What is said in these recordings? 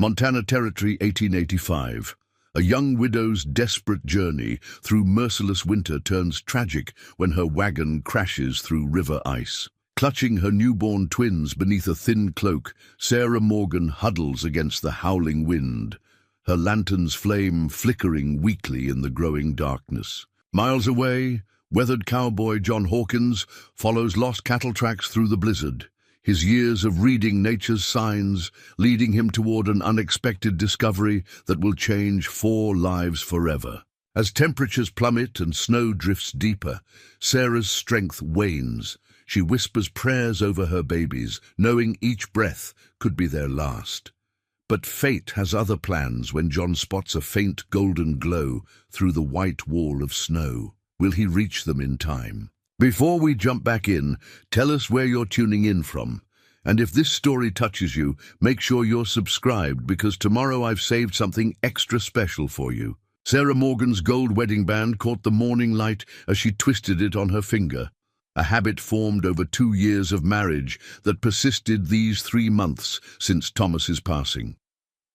Montana Territory, 1885. A young widow's desperate journey through merciless winter turns tragic when her wagon crashes through river ice. Clutching her newborn twins beneath a thin cloak, Sarah Morgan huddles against the howling wind, her lantern's flame flickering weakly in the growing darkness. Miles away, weathered cowboy John Hawkins follows lost cattle tracks through the blizzard, his years of reading nature's signs leading him toward an unexpected discovery that will change 4 lives forever. As temperatures plummet and snow drifts deeper, Sarah's strength wanes. She whispers prayers over her babies, knowing each breath could be their last. But fate has other plans when John spots a faint golden glow through the white wall of snow. Will he reach them in time? Before we jump back in, tell us where you're tuning in from. And if this story touches you, make sure you're subscribed, because tomorrow I've saved something extra special for you. Sarah Morgan's gold wedding band caught the morning light as she twisted it on her finger. A habit formed over 2 years of marriage that persisted these 3 months since Thomas's passing.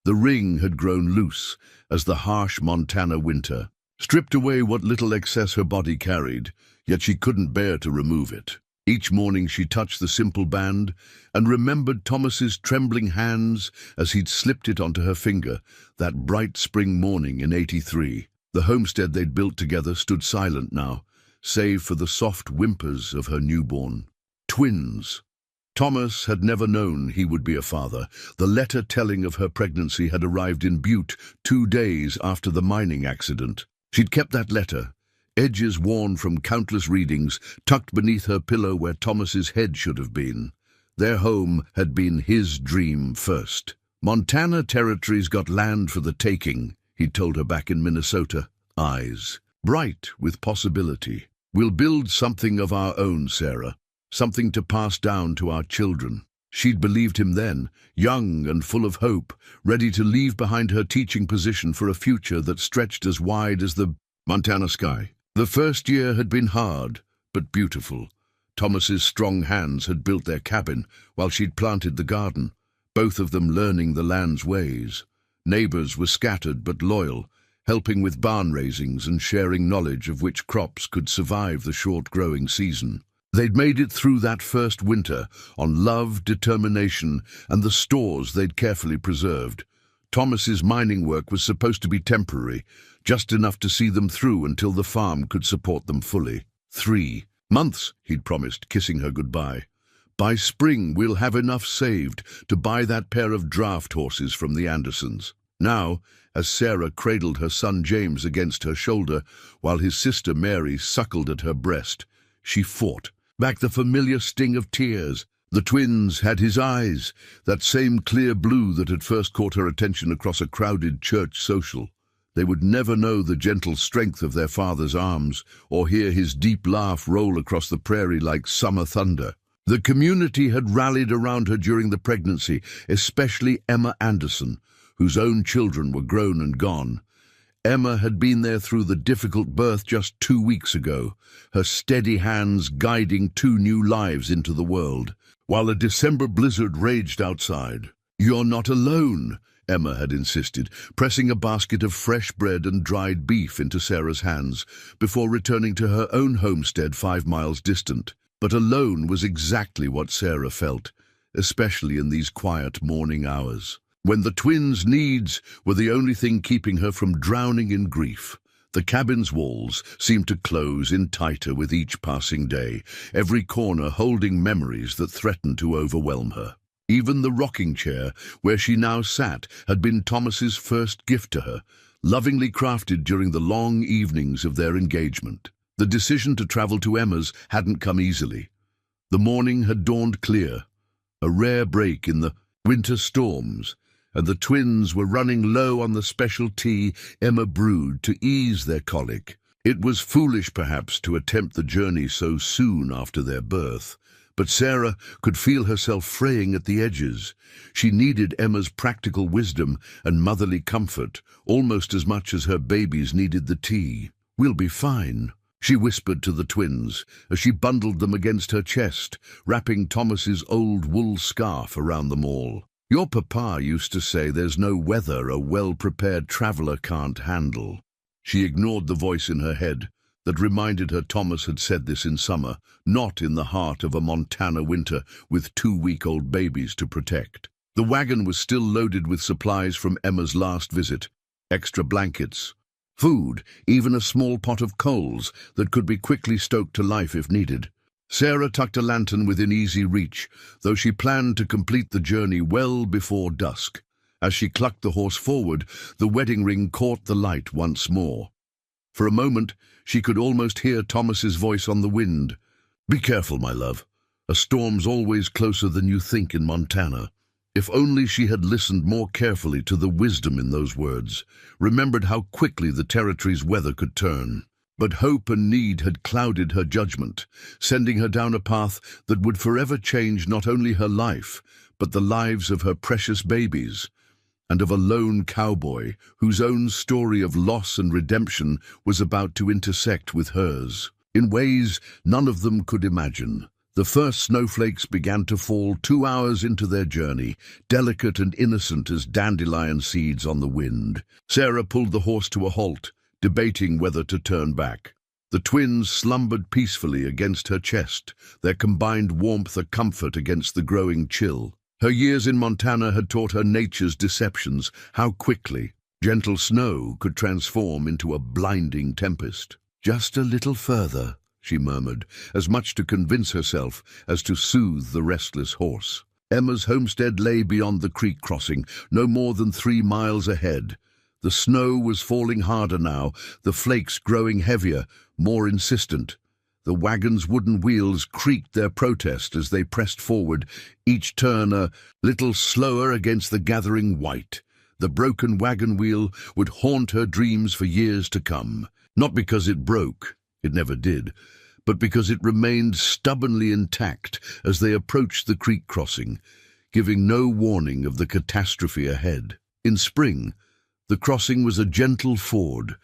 The ring had grown loose as the harsh Montana winter stripped away what little excess her body carried, yet she couldn't bear to remove it. Each morning she touched the simple band and remembered Thomas's trembling hands as he'd slipped it onto her finger that bright spring morning in '83. The homestead they'd built together stood silent now, save for the soft whimpers of her newborn twins. Thomas had never known he would be a father. The letter telling of her pregnancy had arrived in Butte 2 days after the mining accident. She'd kept that letter, edges worn from countless readings, tucked beneath her pillow where Thomas's head should have been. Their home had been his dream first. Montana Territory's got land for the taking, he'd told her back in Minnesota, eyes bright with possibility. We'll build something of our own, Sarah, something to pass down to our children. She'd believed him then, young and full of hope, ready to leave behind her teaching position for a future that stretched as wide as the Montana sky. The first year had been hard, but beautiful. Thomas's strong hands had built their cabin, while she'd planted the garden, both of them learning the land's ways. Neighbors were scattered but loyal, helping with barn raisings and sharing knowledge of which crops could survive the short growing season. They'd made it through that first winter on love, determination, and the stores they'd carefully preserved. Thomas's mining work was supposed to be temporary, just enough to see them through until the farm could support them fully. 3 months, he'd promised, kissing her goodbye. By spring, we'll have enough saved to buy that pair of draft horses from the Andersons. Now, as Sarah cradled her son James against her shoulder, while his sister Mary suckled at her breast, she fought back the familiar sting of tears. The twins had his eyes, that same clear blue that had first caught her attention across a crowded church social. They would never know the gentle strength of their father's arms, or hear his deep laugh roll across the prairie like summer thunder. The community had rallied around her during the pregnancy, especially Emma Anderson, whose own children were grown and gone. Emma had been there through the difficult birth just 2 weeks ago, her steady hands guiding 2 new lives into the world, while a December blizzard raged outside. "You're not alone," Emma had insisted, pressing a basket of fresh bread and dried beef into Sarah's hands before returning to her own homestead 5 miles distant. But alone was exactly what Sarah felt, especially in these quiet morning hours, when the twins' needs were the only thing keeping her from drowning in grief. The cabin's walls seemed to close in tighter with each passing day, every corner holding memories that threatened to overwhelm her. Even the rocking chair where she now sat had been Thomas's first gift to her, lovingly crafted during the long evenings of their engagement. The decision to travel to Emma's hadn't come easily. The morning had dawned clear, a rare break in the winter storms, and the twins were running low on the special tea Emma brewed to ease their colic. It was foolish, perhaps, to attempt the journey so soon after their birth, but Sarah could feel herself fraying at the edges. She needed Emma's practical wisdom and motherly comfort almost as much as her babies needed the tea. "We'll be fine," she whispered to the twins as she bundled them against her chest, wrapping Thomas's old wool scarf around them all. Your papa used to say there's no weather a well-prepared traveler can't handle. She ignored the voice in her head that reminded her Thomas had said this in summer, not in the heart of a Montana winter with 2-week-old babies to protect. The wagon was still loaded with supplies from Emma's last visit. Extra blankets, food, even a small pot of coals that could be quickly stoked to life if needed. Sarah tucked a lantern within easy reach, though she planned to complete the journey well before dusk. As she clucked the horse forward, the wedding ring caught the light once more. For a moment, she could almost hear Thomas's voice on the wind. "Be careful, my love. A storm's always closer than you think in Montana." If only she had listened more carefully to the wisdom in those words, remembered how quickly the territory's weather could turn. But hope and need had clouded her judgment, sending her down a path that would forever change not only her life, but the lives of her precious babies, and of a lone cowboy whose own story of loss and redemption was about to intersect with hers. In ways none of them could imagine, the first snowflakes began to fall 2 hours into their journey, delicate and innocent as dandelion seeds on the wind. Sarah pulled the horse to a halt, debating whether to turn back. The twins slumbered peacefully against her chest, their combined warmth a comfort against the growing chill. Her years in Montana had taught her nature's deceptions, how quickly gentle snow could transform into a blinding tempest. "Just a little further," she murmured, as much to convince herself as to soothe the restless horse. Emma's homestead lay beyond the creek crossing, no more than 3 miles ahead. The snow was falling harder now, the flakes growing heavier, more insistent. The wagon's wooden wheels creaked their protest as they pressed forward, each turn a little slower against the gathering white. The broken wagon wheel would haunt her dreams for years to come, not because it broke, it never did, but because it remained stubbornly intact as they approached the creek crossing, giving no warning of the catastrophe ahead. In spring, the crossing was a gentle ford,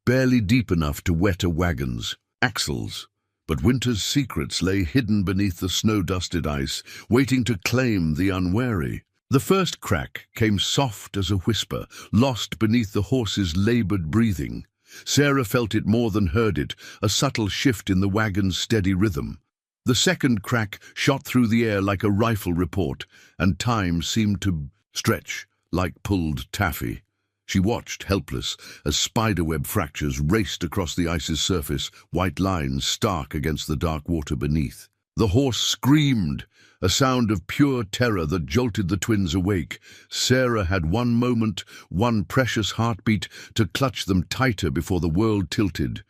barely deep enough to wet a wagon's axles. But winter's secrets lay hidden beneath the snow-dusted ice, waiting to claim the unwary. The first crack came soft as a whisper, lost beneath the horse's labored breathing. Sarah felt it more than heard it, a subtle shift in the wagon's steady rhythm. The second crack shot through the air like a rifle report, and time seemed to stretch like pulled taffy. She watched, helpless, as spiderweb fractures raced across the ice's surface, white lines stark against the dark water beneath. The horse screamed, a sound of pure terror that jolted the twins awake. Sarah had one moment, one precious heartbeat, to clutch them tighter before the world tilted.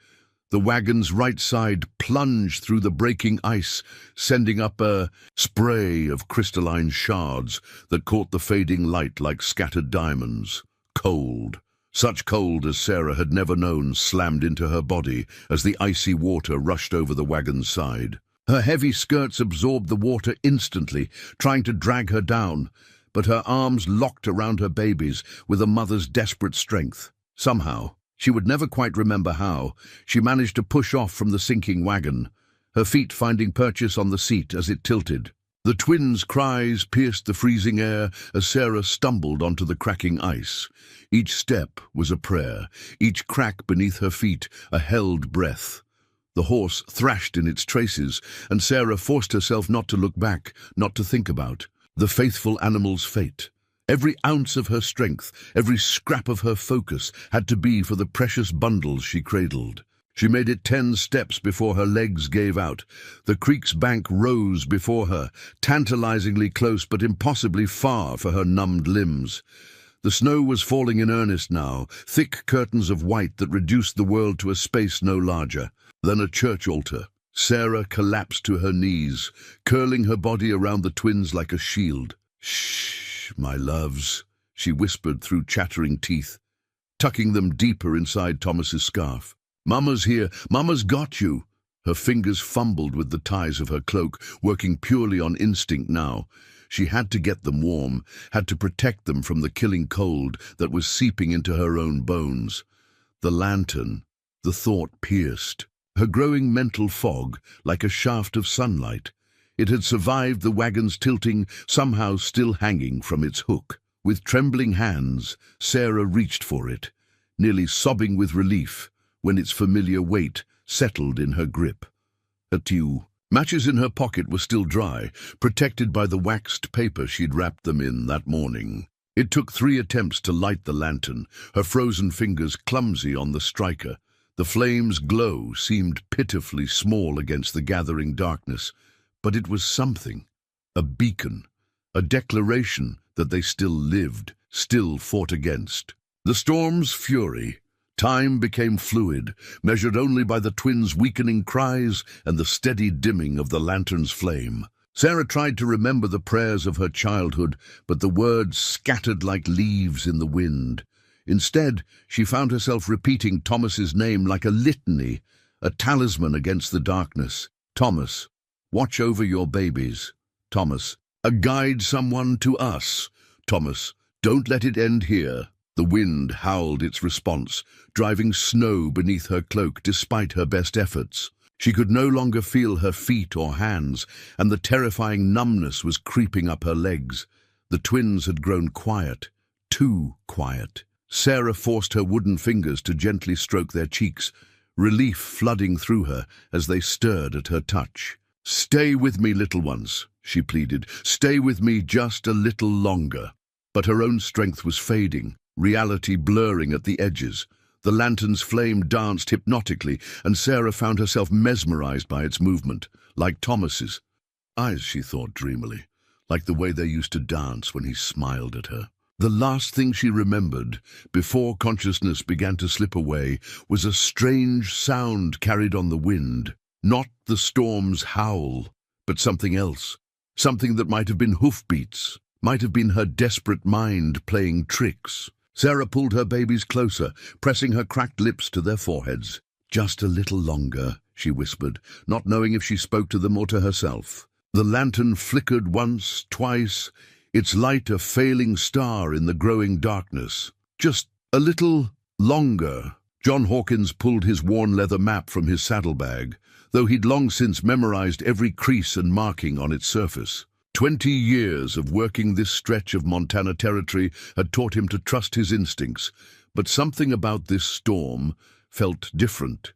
The wagon's right side plunged through the breaking ice, sending up a spray of crystalline shards that caught the fading light like scattered diamonds. Cold, such cold as Sarah had never known, slammed into her body as the icy water rushed over the wagon's side. Her heavy skirts absorbed the water instantly, trying to drag her down, but her arms locked around her babies with a mother's desperate strength. Somehow, she would never quite remember how, she managed to push off from the sinking wagon, her feet finding purchase on the seat as it tilted. The twins' cries pierced the freezing air as Sarah stumbled onto the cracking ice. Each step was a prayer, each crack beneath her feet a held breath. The horse thrashed in its traces, and Sarah forced herself not to look back, not to think about the faithful animal's fate. Every ounce of her strength, every scrap of her focus had to be for the precious bundles she cradled. She made it 10 steps before her legs gave out. The creek's bank rose before her, tantalizingly close but impossibly far for her numbed limbs. The snow was falling in earnest now, thick curtains of white that reduced the world to a space no larger than a church altar. Sarah collapsed to her knees, curling her body around the twins like a shield. "Shh, my loves," she whispered through chattering teeth, tucking them deeper inside Thomas's scarf. "Mama's here. Mama's got you." Her fingers fumbled with the ties of her cloak, working purely on instinct now. She had to get them warm, had to protect them from the killing cold that was seeping into her own bones. The lantern, the thought pierced her growing mental fog like a shaft of sunlight. It had survived the wagon's tilting, somehow still hanging from its hook. With trembling hands, Sarah reached for it, nearly sobbing with relief when its familiar weight settled in her grip. Matches in her pocket were still dry, protected by the waxed paper she'd wrapped them in that morning. It took 3 attempts to light the lantern, her frozen fingers clumsy on the striker. The flame's glow seemed pitifully small against the gathering darkness, but it was something, a beacon, a declaration that they still lived, still fought against. The storm's fury, time became fluid, measured only by the twins' weakening cries and the steady dimming of the lantern's flame. Sarah tried to remember the prayers of her childhood, but the words scattered like leaves in the wind. Instead, she found herself repeating Thomas's name like a litany, a talisman against the darkness. Thomas, watch over your babies. Thomas, guide someone to us. Thomas, don't let it end here. The wind howled its response, driving snow beneath her cloak despite her best efforts. She could no longer feel her feet or hands, and the terrifying numbness was creeping up her legs. The twins had grown quiet, too quiet. Sarah forced her wooden fingers to gently stroke their cheeks, relief flooding through her as they stirred at her touch. "Stay with me, little ones," she pleaded. "Stay with me just a little longer." But her own strength was fading, reality blurring at the edges. The lantern's flame danced hypnotically, and Sarah found herself mesmerized by its movement, like Thomas's. Eyes, she thought dreamily, like the way they used to dance when he smiled at her. The last thing she remembered, before consciousness began to slip away, was a strange sound carried on the wind. Not the storm's howl, but something else. Something that might have been hoofbeats, might have been her desperate mind playing tricks. Sarah pulled her babies closer, pressing her cracked lips to their foreheads. "Just a little longer," she whispered, not knowing if she spoke to them or to herself. The lantern flickered once, twice, its light a failing star in the growing darkness. "Just a little longer." John Hawkins pulled his worn leather map from his saddlebag, though he'd long since memorized every crease and marking on its surface. 20 years of working this stretch of Montana territory had taught him to trust his instincts, but something about this storm felt different.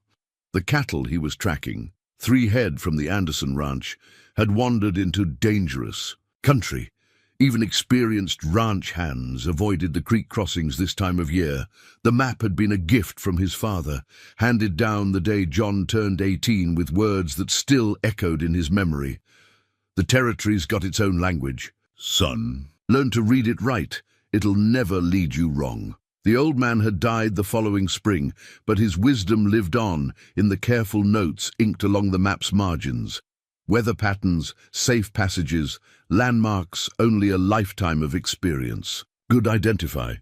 The cattle he was tracking, 3 head from the Anderson ranch, had wandered into dangerous country. Even experienced ranch hands avoided the creek crossings this time of year. The map had been a gift from his father, handed down the day John turned 18 with words that still echoed in his memory. The territory's got its own language. "Son, learn to read it right. It'll never lead you wrong." The old man had died the following spring, but his wisdom lived on in the careful notes inked along the map's margins. Weather patterns, safe passages, landmarks only a lifetime of experience could identify.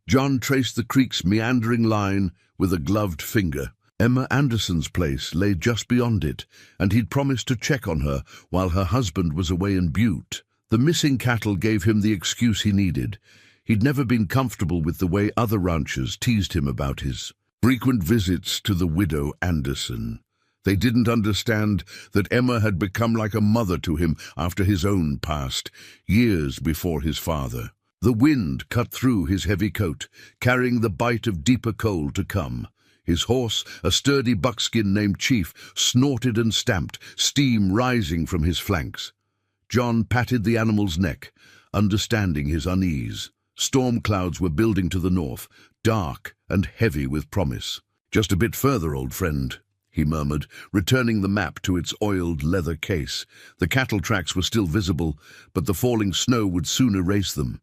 John traced the creek's meandering line with a gloved finger. Emma Anderson's place lay just beyond it, and he'd promised to check on her while her husband was away in Butte. The missing cattle gave him the excuse he needed. He'd never been comfortable with the way other ranchers teased him about his frequent visits to the widow Anderson. They didn't understand that Emma had become like a mother to him after his own passed, years before his father. The wind cut through his heavy coat, carrying the bite of deeper cold to come. His horse, a sturdy buckskin named Chief, snorted and stamped, steam rising from his flanks. John patted the animal's neck, understanding his unease. Storm clouds were building to the north, dark and heavy with promise. "Just a bit further, old friend," he murmured, returning the map to its oiled leather case. The cattle tracks were still visible, but the falling snow would soon erase them.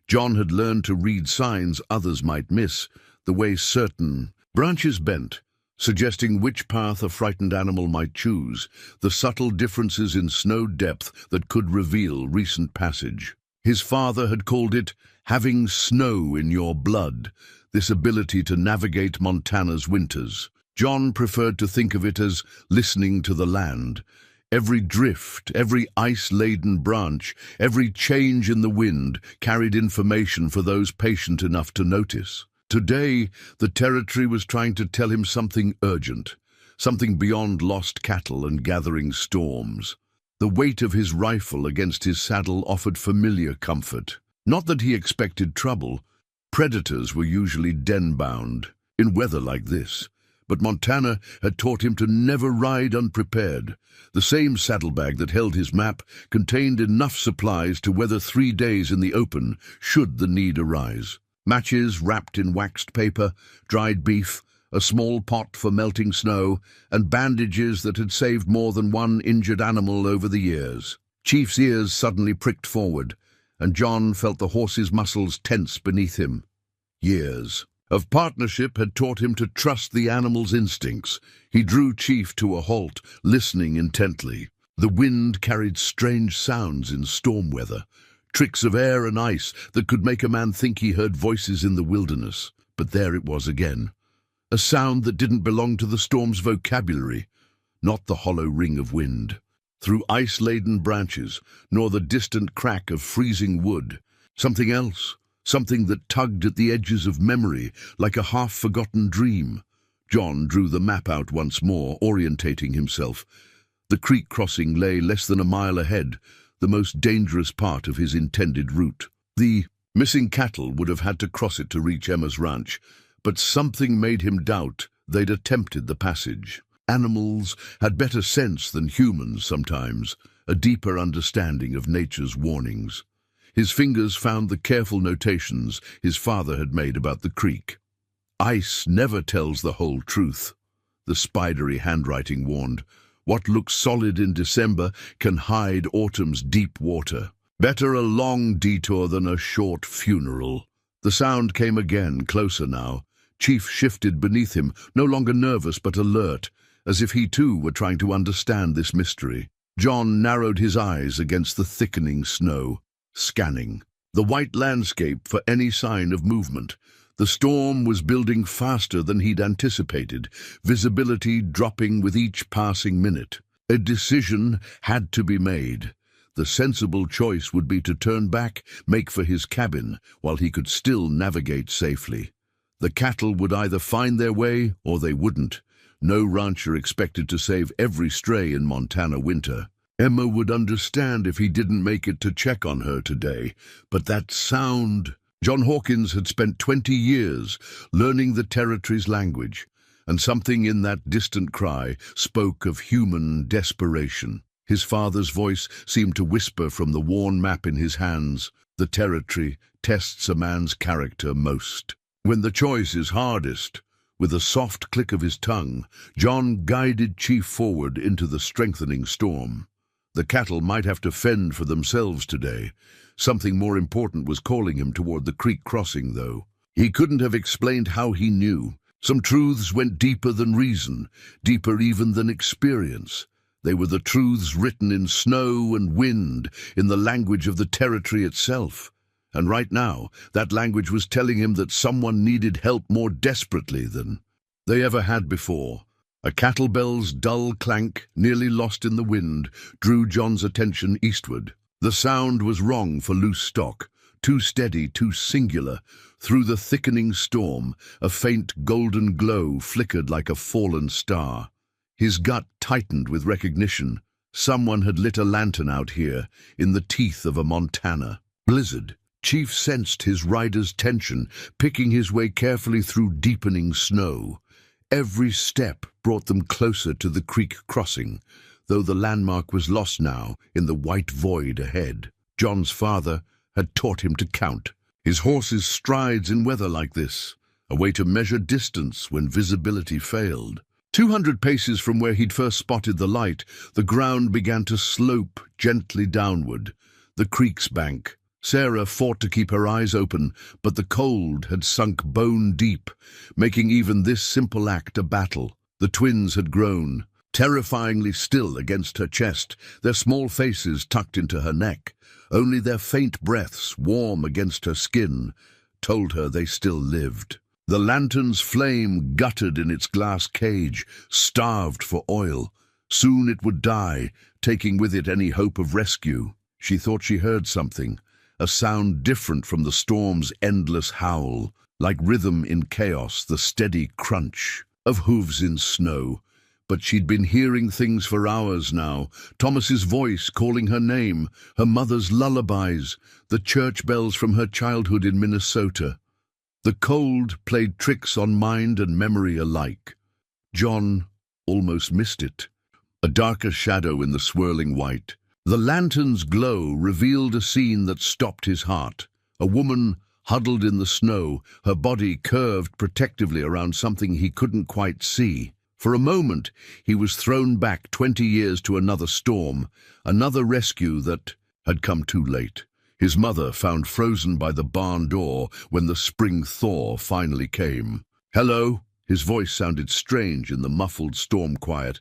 John had learned to read signs others might miss, the way certain branches bent, suggesting which path a frightened animal might choose, the subtle differences in snow depth that could reveal recent passage. His father had called it having snow in your blood, this ability to navigate Montana's winters. John preferred to think of it as listening to the land. Every drift, every ice-laden branch, every change in the wind carried information for those patient enough to notice. Today, the territory was trying to tell him something urgent, something beyond lost cattle and gathering storms. The weight of his rifle against his saddle offered familiar comfort. Not that he expected trouble. Predators were usually den-bound in weather like this. But Montana had taught him to never ride unprepared. The same saddlebag that held his map contained enough supplies to weather 3 days in the open should the need arise. Matches wrapped in waxed paper, dried beef, a small pot for melting snow, and bandages that had saved more than one injured animal over the years. Chief's ears suddenly pricked forward, and John felt the horse's muscles tense beneath him. Years of partnership had taught him to trust the animal's instincts. He drew Chief to a halt, listening intently. The wind carried strange sounds in storm weather, tricks of air and ice that could make a man think he heard voices in the wilderness. But there it was again, a sound that didn't belong to the storm's vocabulary, not the hollow ring of wind, through ice-laden branches, nor the distant crack of freezing wood. Something else. Something that tugged at the edges of memory, like a half-forgotten dream. John drew the map out once more, orientating himself. The creek crossing lay less than a mile ahead, the most dangerous part of his intended route. The missing cattle would have had to cross it to reach Emma's ranch, but something made him doubt they'd attempted the passage. Animals had better sense than humans sometimes, a deeper understanding of nature's warnings. His fingers found the careful notations his father had made about the creek. Ice never tells the whole truth, the spidery handwriting warned. What looks solid in December can hide autumn's deep water. Better a long detour than a short funeral. The sound came again, closer now. Chief shifted beneath him, no longer nervous but alert, as if he too were trying to understand this mystery. John narrowed his eyes against the thickening snow, scanning the white landscape for any sign of movement. The storm was building faster than he'd anticipated, visibility dropping with each passing minute. A decision had to be made. The sensible choice would be to turn back, make for his cabin, while he could still navigate safely. The cattle would either find their way or they wouldn't. No rancher expected to save every stray in Montana winter. Emma would understand if he didn't make it to check on her today, but that sound... John Hawkins had spent 20 years learning the territory's language, and something in that distant cry spoke of human desperation. His father's voice seemed to whisper from the worn map in his hands, "The territory tests a man's character most." When the choice is hardest, with a soft click of his tongue, John guided Chief forward into the strengthening storm. The cattle might have to fend for themselves today. Something more important was calling him toward the creek crossing, though. He couldn't have explained how he knew. Some truths went deeper than reason, deeper even than experience. They were the truths written in snow and wind, in the language of the territory itself. And right now, that language was telling him that someone needed help more desperately than they ever had before. A cattle bell's dull clank, nearly lost in the wind, drew John's attention eastward. The sound was wrong for loose stock, too steady, too singular. Through the thickening storm, a faint golden glow flickered like a fallen star. His gut tightened with recognition. Someone had lit a lantern out here, in the teeth of a Montana blizzard. Chief sensed his rider's tension, picking his way carefully through deepening snow. Every step brought them closer to the creek crossing, though the landmark was lost now in the white void ahead. John's father had taught him to count. His horse's strides in weather like this, a way to measure distance when visibility failed. 200 paces from where he'd first spotted the light, the ground began to slope gently downward. The creek's bank. Sarah fought to keep her eyes open, but the cold had sunk bone deep, making even this simple act a battle. The twins had grown, terrifyingly still against her chest, their small faces tucked into her neck. Only their faint breaths, warm against her skin, told her they still lived. The lantern's flame guttered in its glass cage, starved for oil. Soon it would die, taking with it any hope of rescue. She thought she heard something, a sound different from the storm's endless howl, like rhythm in chaos, the steady crunch of hooves in snow. But she'd been hearing things for hours now. Thomas's voice calling her name, her mother's lullabies, the church bells from her childhood in Minnesota. The cold played tricks on mind and memory alike. John almost missed it. A darker shadow in the swirling white. The lantern's glow revealed a scene that stopped his heart. A woman huddled in the snow, her body curved protectively around something he couldn't quite see. For a moment, he was thrown back 20 years to another storm, another rescue that had come too late. His mother found frozen by the barn door when the spring thaw finally came. "Hello?" His voice sounded strange in the muffled storm quiet.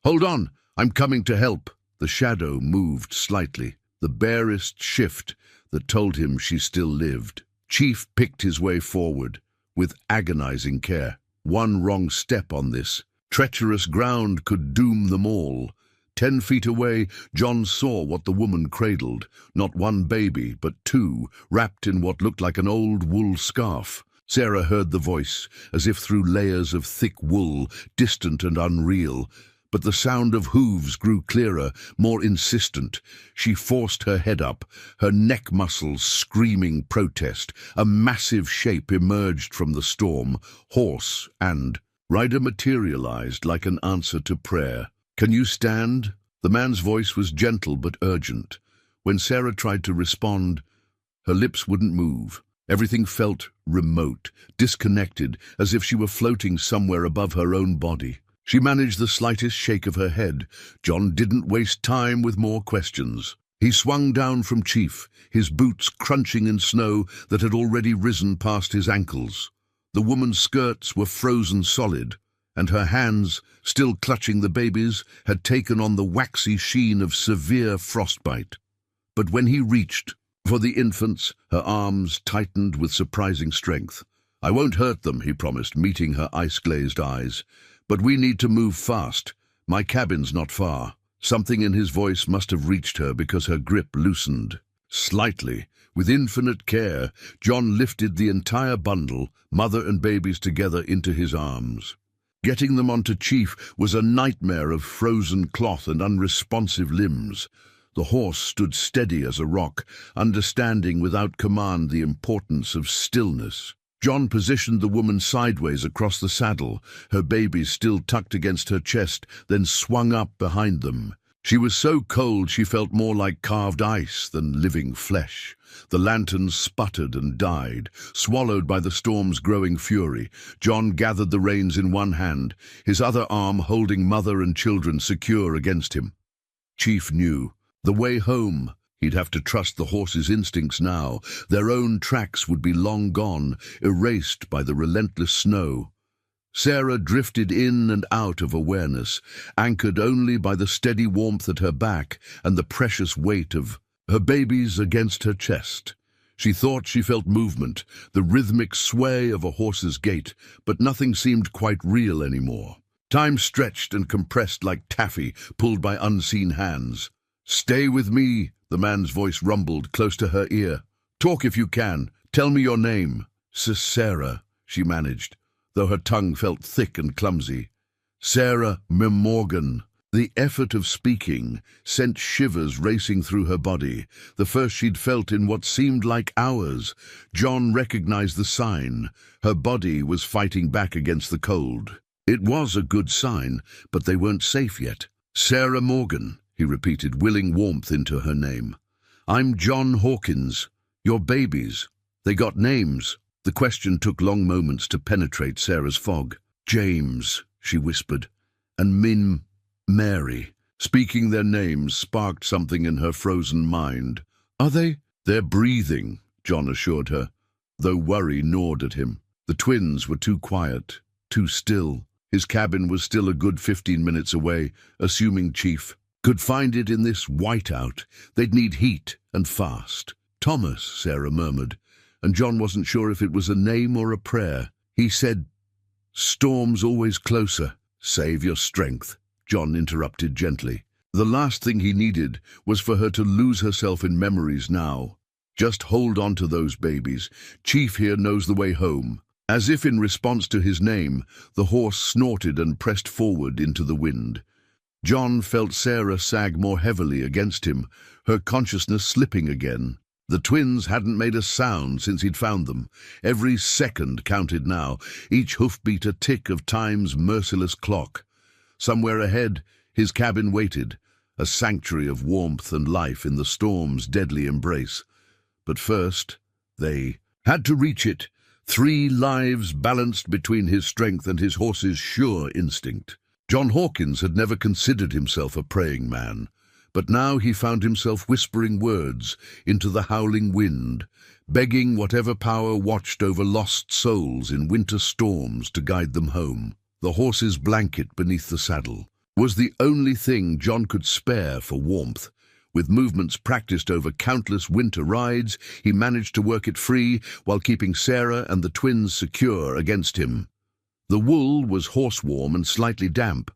"Hold on, I'm coming to help." The shadow moved slightly, the barest shift that told him she still lived. Chief picked his way forward with agonizing care. One wrong step on this treacherous ground could doom them all. 10 feet away, John saw what the woman cradled. Not one baby, but 2, wrapped in what looked like an old wool scarf. Sarah heard the voice, as if through layers of thick wool, distant and unreal. But the sound of hooves grew clearer, more insistent. She forced her head up, her neck muscles screaming protest. A massive shape emerged from the storm, horse and rider materialized like an answer to prayer. "Can you stand?" The man's voice was gentle but urgent. When Sarah tried to respond, her lips wouldn't move. Everything felt remote, disconnected, as if she were floating somewhere above her own body. She managed the slightest shake of her head. John didn't waste time with more questions. He swung down from Chief, his boots crunching in snow that had already risen past his ankles. The woman's skirts were frozen solid, and her hands, still clutching the babies, had taken on the waxy sheen of severe frostbite. But when he reached for the infants, her arms tightened with surprising strength. "I won't hurt them," he promised, meeting her ice-glazed eyes. "But we need to move fast. My cabin's not far." Something in his voice must have reached her because her grip loosened. Slightly, with infinite care, John lifted the entire bundle, mother and babies together, into his arms. Getting them onto Chief was a nightmare of frozen cloth and unresponsive limbs. The horse stood steady as a rock, understanding without command the importance of stillness. John positioned the woman sideways across the saddle, her babies still tucked against her chest, then swung up behind them. She was so cold she felt more like carved ice than living flesh. The lantern sputtered and died, swallowed by the storm's growing fury. John gathered the reins in one hand, his other arm holding mother and children secure against him. Chief knew. The way home. He'd have to trust the horse's instincts now. Their own tracks would be long gone, erased by the relentless snow. Sarah drifted in and out of awareness, anchored only by the steady warmth at her back and the precious weight of her babies against her chest. She thought she felt movement, the rhythmic sway of a horse's gait, but nothing seemed quite real anymore. Time stretched and compressed like taffy pulled by unseen hands. "Stay with me," the man's voice rumbled close to her ear. "Talk if you can. Tell me your name." "Sarah," she managed, though her tongue felt thick and clumsy. "Sarah Morgan." The effort of speaking sent shivers racing through her body, the first she'd felt in what seemed like hours. John recognized the sign. Her body was fighting back against the cold. It was a good sign, but they weren't safe yet. "Sarah Morgan," he repeated, willing warmth into her name. "I'm John Hawkins. Your babies. They got names." The question took long moments to penetrate Sarah's fog. "James," she whispered, "and Mary." Speaking their names sparked something in her frozen mind. "Are they?" "They're breathing," John assured her, though worry gnawed at him. The twins were too quiet, too still. His cabin was still a good 15 minutes away, assuming Chief could find it in this whiteout. They'd need heat, and fast. "Thomas," Sarah murmured, and John wasn't sure if it was a name or a prayer. He said, "Storm's always closer." "Save your strength," John interrupted gently. The last thing he needed was for her to lose herself in memories now. "Just hold on to those babies. Chief here knows the way home." As if in response to his name, the horse snorted and pressed forward into the wind. John felt Sarah sag more heavily against him, her consciousness slipping again. The twins hadn't made a sound since he'd found them. Every second counted now, each hoofbeat a tick of time's merciless clock. Somewhere ahead, his cabin waited, a sanctuary of warmth and life in the storm's deadly embrace. But first, they had to reach it. 3 lives balanced between his strength and his horse's sure instinct. John Hawkins had never considered himself a praying man, but now he found himself whispering words into the howling wind, begging whatever power watched over lost souls in winter storms to guide them home. The horse's blanket beneath the saddle was the only thing John could spare for warmth. With movements practiced over countless winter rides, he managed to work it free while keeping Sarah and the twins secure against him. The wool was horse-warm and slightly damp,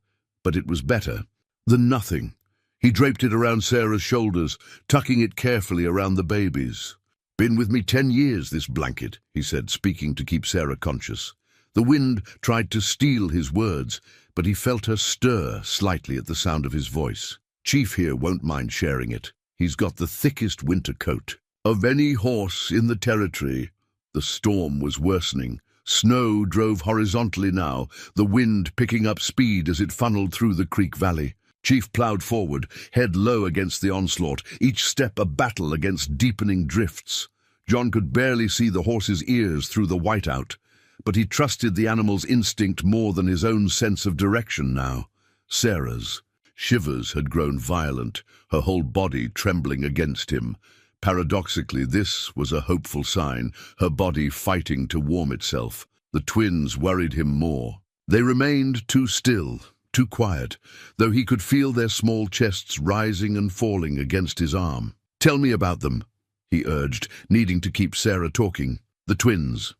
but it was better than nothing. He draped it around Sarah's shoulders, tucking it carefully around the babies. "Been with me 10 years, this blanket," he said, speaking to keep Sarah conscious. The wind tried to steal his words, but he felt her stir slightly at the sound of his voice. "Chief here won't mind sharing it. He's got the thickest winter coat of any horse in the territory." The storm was worsening. Snow drove horizontally now, the wind picking up speed as it funneled through the creek valley. Chief plowed forward, head low against the onslaught, each step a battle against deepening drifts. John could barely see the horse's ears through the whiteout, but he trusted the animal's instinct more than his own sense of direction now. Sarah's shivers had grown violent, her whole body trembling against him. Paradoxically, this was a hopeful sign, her body fighting to warm itself. The twins worried him more. They remained too still, too quiet, though he could feel their small chests rising and falling against his arm. "Tell me about them," he urged, needing to keep Sarah talking. "The twins.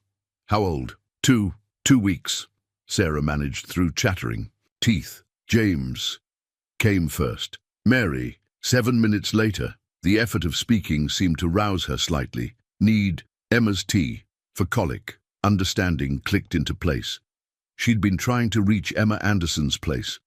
How old?" Two weeks," Sarah managed through chattering teeth. "James came first. Mary, 7 minutes later." The effort of speaking seemed to rouse her slightly. "Need Emma's tea for colic." Understanding clicked into place. She'd been trying to reach Emma Anderson's place.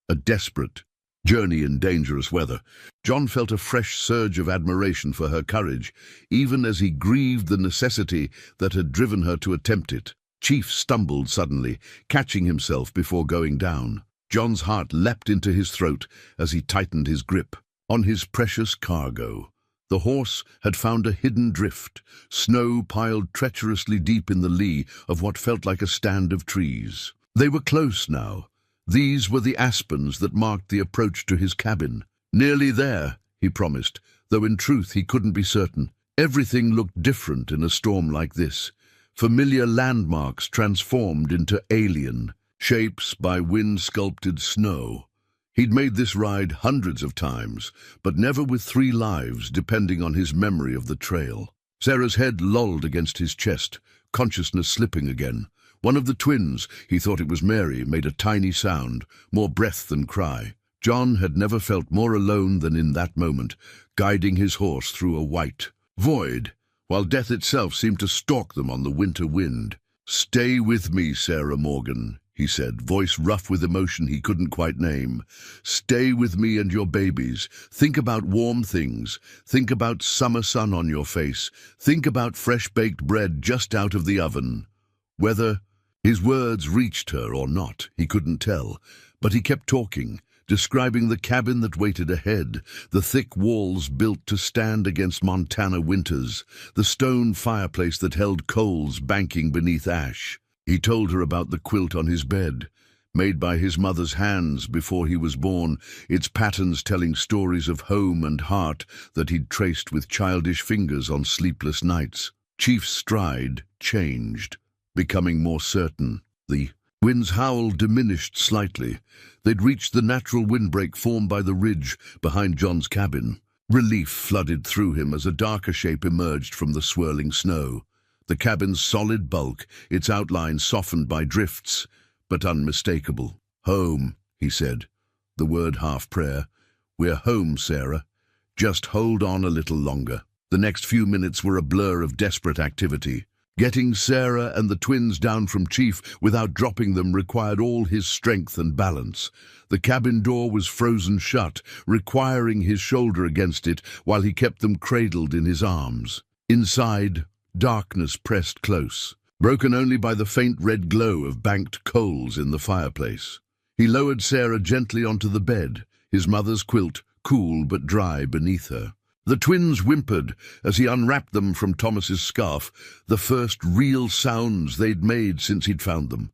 A desperate journey in dangerous weather. John felt a fresh surge of admiration for her courage, even as he grieved the necessity that had driven her to attempt it. Chief stumbled suddenly, catching himself before going down. John's heart leapt into his throat as he tightened his grip on his precious cargo. The horse had found a hidden drift, snow piled treacherously deep in the lee of what felt like a stand of trees. They were close now. These were the aspens that marked the approach to his cabin. "Nearly there," he promised, though in truth he couldn't be certain. Everything looked different in a storm like this. Familiar landmarks transformed into alien shapes by wind-sculpted snow. He'd made this ride hundreds of times, but never with 3 lives depending on his memory of the trail. Sarah's head lolled against his chest, consciousness slipping again. One of the twins, he thought it was Mary, made a tiny sound, more breath than cry. John had never felt more alone than in that moment, guiding his horse through a white void, while death itself seemed to stalk them on the winter wind. "Stay with me, Sarah Morgan," he said, voice rough with emotion he couldn't quite name. "Stay with me and your babies. Think about warm things. Think about summer sun on your face. Think about fresh-baked bread just out of the oven." Whether his words reached her or not, he couldn't tell, but he kept talking, describing the cabin that waited ahead, the thick walls built to stand against Montana winters, the stone fireplace that held coals banking beneath ash. He told her about the quilt on his bed, made by his mother's hands before he was born, its patterns telling stories of home and heart that he'd traced with childish fingers on sleepless nights. Chief's stride changed, becoming more certain. The wind's howl diminished slightly. They'd reached the natural windbreak formed by the ridge behind John's cabin. Relief flooded through him as a darker shape emerged from the swirling snow. The cabin's solid bulk, its outline softened by drifts, but unmistakable. "Home," he said, the word half-prayer. "We're home, Sarah. Just hold on a little longer." The next few minutes were a blur of desperate activity. Getting Sarah and the twins down from Chief without dropping them required all his strength and balance. The cabin door was frozen shut, requiring his shoulder against it while he kept them cradled in his arms. Inside, darkness pressed close, broken only by the faint red glow of banked coals in the fireplace. He lowered Sarah gently onto the bed, his mother's quilt cool but dry beneath her. The twins whimpered as he unwrapped them from Thomas's scarf, the first real sounds they'd made since he'd found them.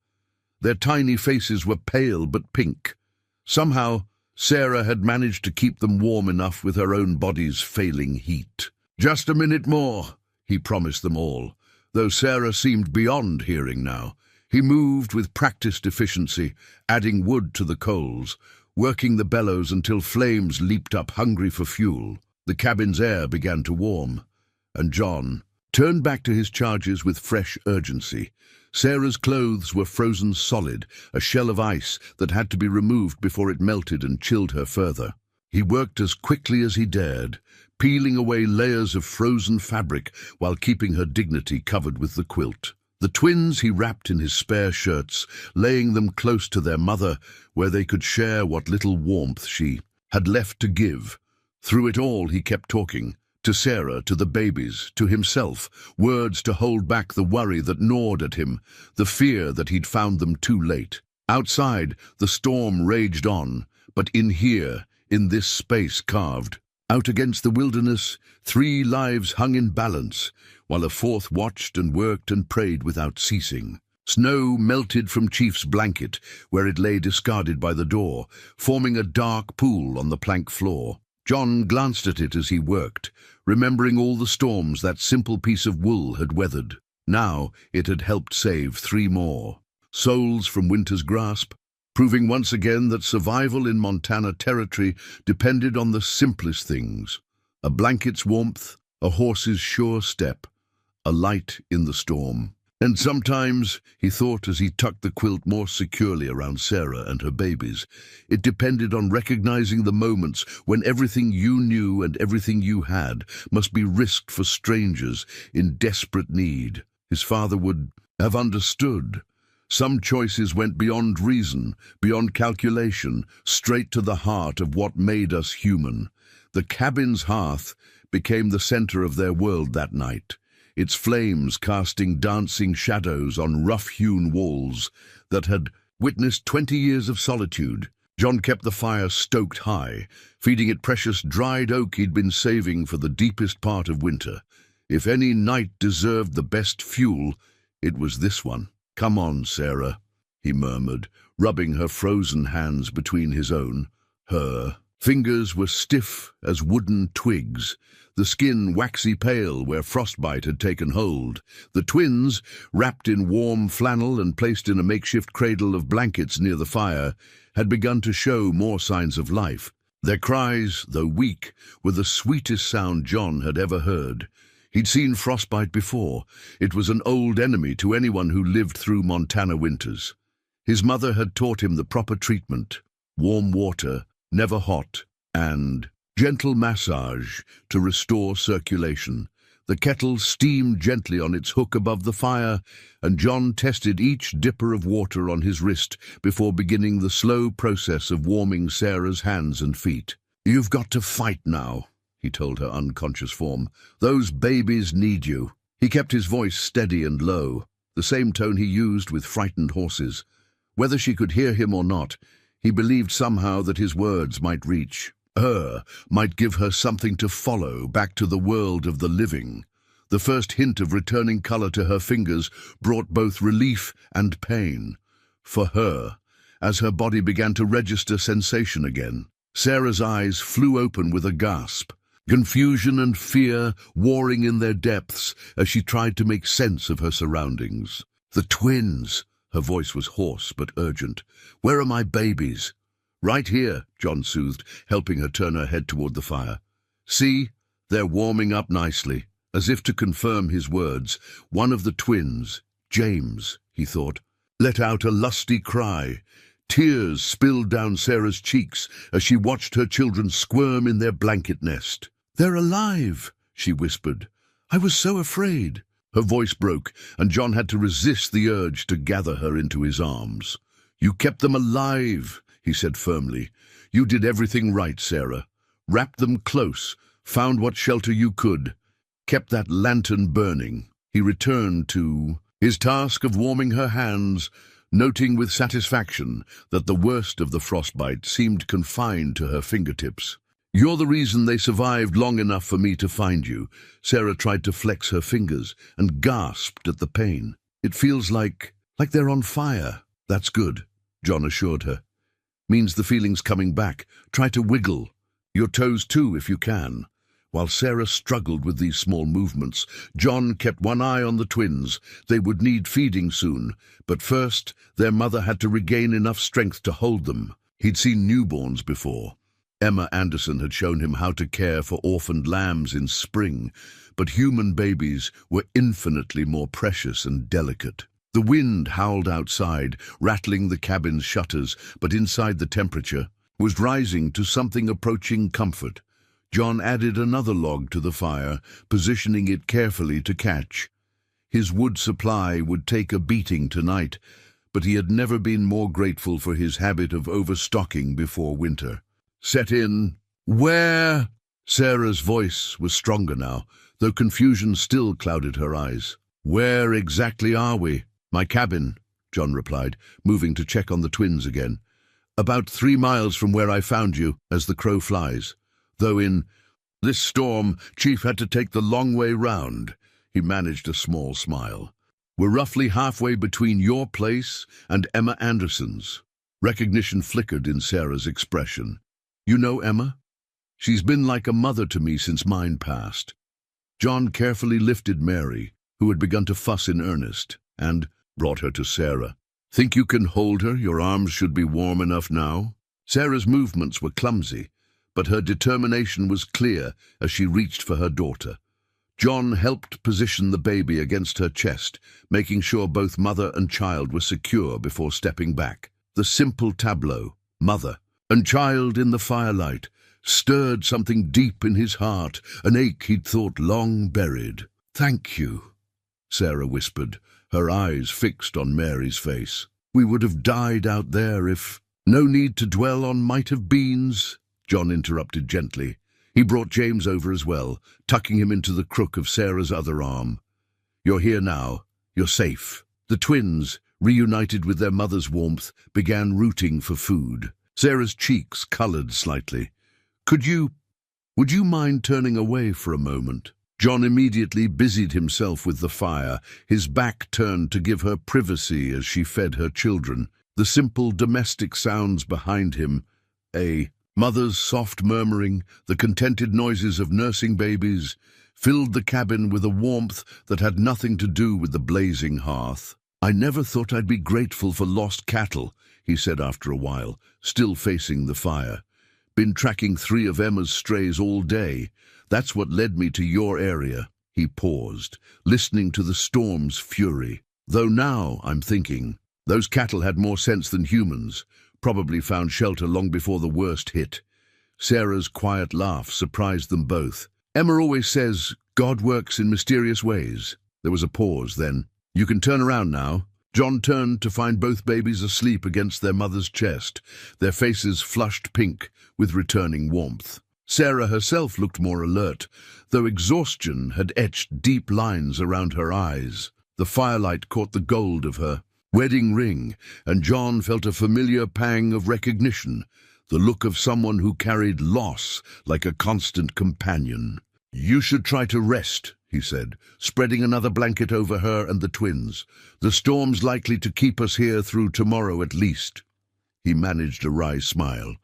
Their tiny faces were pale but pink. Somehow, Sarah had managed to keep them warm enough with her own body's failing heat. "Just a minute more," he promised them all, though Sarah seemed beyond hearing now. He moved with practiced efficiency, adding wood to the coals, working the bellows until flames leaped up hungry for fuel. The cabin's air began to warm, and John turned back to his charges with fresh urgency. Sarah's clothes were frozen solid, a shell of ice that had to be removed before it melted and chilled her further. He worked as quickly as he dared, peeling away layers of frozen fabric while keeping her dignity covered with the quilt. The twins he wrapped in his spare shirts, laying them close to their mother, where they could share what little warmth she had left to give. Through it all he kept talking, to Sarah, to the babies, to himself, words to hold back the worry that gnawed at him, the fear that he'd found them too late. Outside, the storm raged on, but in here, in this space carved out against the wilderness, 3 lives hung in balance, while a 4th watched and worked and prayed without ceasing. Snow melted from Chief's blanket, where it lay discarded by the door, forming a dark pool on the plank floor. John glanced at it as he worked, remembering all the storms that simple piece of wool had weathered. Now it had helped save 3 more souls from winter's grasp, proving once again that survival in Montana territory depended on the simplest things: a blanket's warmth, a horse's sure step, a light in the storm. And sometimes, he thought as he tucked the quilt more securely around Sarah and her babies, it depended on recognizing the moments when everything you knew and everything you had must be risked for strangers in desperate need. His father would have understood. Some choices went beyond reason, beyond calculation, straight to the heart of what made us human. The cabin's hearth became the center of their world that night, its flames casting dancing shadows on rough-hewn walls that had witnessed 20 years of solitude. John kept the fire stoked high, feeding it precious dried oak he'd been saving for the deepest part of winter. If any night deserved the best fuel, it was this one. "Come on, Sarah," he murmured, rubbing her frozen hands between his own. Her fingers were stiff as wooden twigs, the skin waxy pale where frostbite had taken hold. The twins, wrapped in warm flannel and placed in a makeshift cradle of blankets near the fire, had begun to show more signs of life. Their cries, though weak, were the sweetest sound John had ever heard. He'd seen frostbite before. It was an old enemy to anyone who lived through Montana winters. His mother had taught him the proper treatment: warm water, never hot, and gentle massage to restore circulation. The kettle steamed gently on its hook above the fire, and John tested each dipper of water on his wrist before beginning the slow process of warming Sarah's hands and feet. "You've got to fight now," he told her unconscious form. "Those babies need you." He kept his voice steady and low, the same tone he used with frightened horses. Whether she could hear him or not, he believed somehow that his words might reach her, might give her something to follow back to the world of the living. The first hint of returning color to her fingers brought both relief and pain. For her, as her body began to register sensation again, Sarah's eyes flew open with a gasp, confusion and fear warring in their depths as she tried to make sense of her surroundings. "The twins!" Her voice was hoarse but urgent. "Where are my babies?" "Right here," John soothed, helping her turn her head toward the fire. "See, they're warming up nicely." As if to confirm his words, one of the twins, James, he thought, let out a lusty cry. Tears spilled down Sarah's cheeks as she watched her children squirm in their blanket nest. "They're alive," she whispered. "I was so afraid." Her voice broke, and John had to resist the urge to gather her into his arms. "You kept them alive," he said firmly. "You did everything right, Sarah. Wrapped them close, found what shelter you could, kept that lantern burning." He returned to his task of warming her hands, noting with satisfaction that the worst of the frostbite seemed confined to her fingertips. "You're the reason they survived long enough for me to find you." Sarah tried to flex her fingers and gasped at the pain. "It feels like they're on fire." "That's good," John assured her. "Means the feeling's coming back. Try to wiggle. Your toes too, if you can." While Sarah struggled with these small movements, John kept one eye on the twins. They would need feeding soon, but first their mother had to regain enough strength to hold them. He'd seen newborns before. Emma Anderson had shown him how to care for orphaned lambs in spring, but human babies were infinitely more precious and delicate. The wind howled outside, rattling the cabin's shutters, but inside the temperature was rising to something approaching comfort. John added another log to the fire, positioning it carefully to catch. His wood supply would take a beating tonight, but he had never been more grateful for his habit of overstocking before winter. "Set in." "Where?" Sarah's voice was stronger now, though confusion still clouded her eyes. "Where exactly are we?" "My cabin," John replied, moving to check on the twins again. "About 3 miles from where I found you, as the crow flies. Though in this storm, Chief had to take the long way round." He managed a small smile. "We're roughly halfway between your place and Emma Anderson's." Recognition flickered in Sarah's expression. "You know Emma? She's been like a mother to me since mine passed." John carefully lifted Mary, who had begun to fuss in earnest, and brought her to Sarah. "Think you can hold her? Your arms should be warm enough now." Sarah's movements were clumsy, but her determination was clear as she reached for her daughter. John helped position the baby against her chest, making sure both mother and child were secure before stepping back. The simple tableau, mother and child in the firelight, stirred something deep in his heart, an ache he'd thought long buried. "Thank you," Sarah whispered, her eyes fixed on Mary's face. "We would have died out there if—" "No need to dwell on might-have-beens," John interrupted gently. He brought James over as well, tucking him into the crook of Sarah's other arm. "You're here now. You're safe." The twins, reunited with their mother's warmth, began rooting for food. Sarah's cheeks colored slightly. Would you mind turning away for a moment?" John immediately busied himself with the fire, his back turned to give her privacy as she fed her children. The simple domestic sounds behind him, a mother's soft murmuring, the contented noises of nursing babies, filled the cabin with a warmth that had nothing to do with the blazing hearth. "I never thought I'd be grateful for lost cattle," he said after a while, still facing the fire. "Been tracking 3 of Emma's strays all day. That's what led me to your area." He paused, listening to the storm's fury. "Though now I'm thinking, those cattle had more sense than humans, probably found shelter long before the worst hit." Sarah's quiet laugh surprised them both. "Emma always says God works in mysterious ways." There was a pause, then, "You can turn around now." John turned to find both babies asleep against their mother's chest, their faces flushed pink with returning warmth. Sarah herself looked more alert, though exhaustion had etched deep lines around her eyes. The firelight caught the gold of her wedding ring, and John felt a familiar pang of recognition, the look of someone who carried loss like a constant companion. "You should try to rest," he said, spreading another blanket over her and the twins. "The storm's likely to keep us here through tomorrow at least." He managed a wry smile.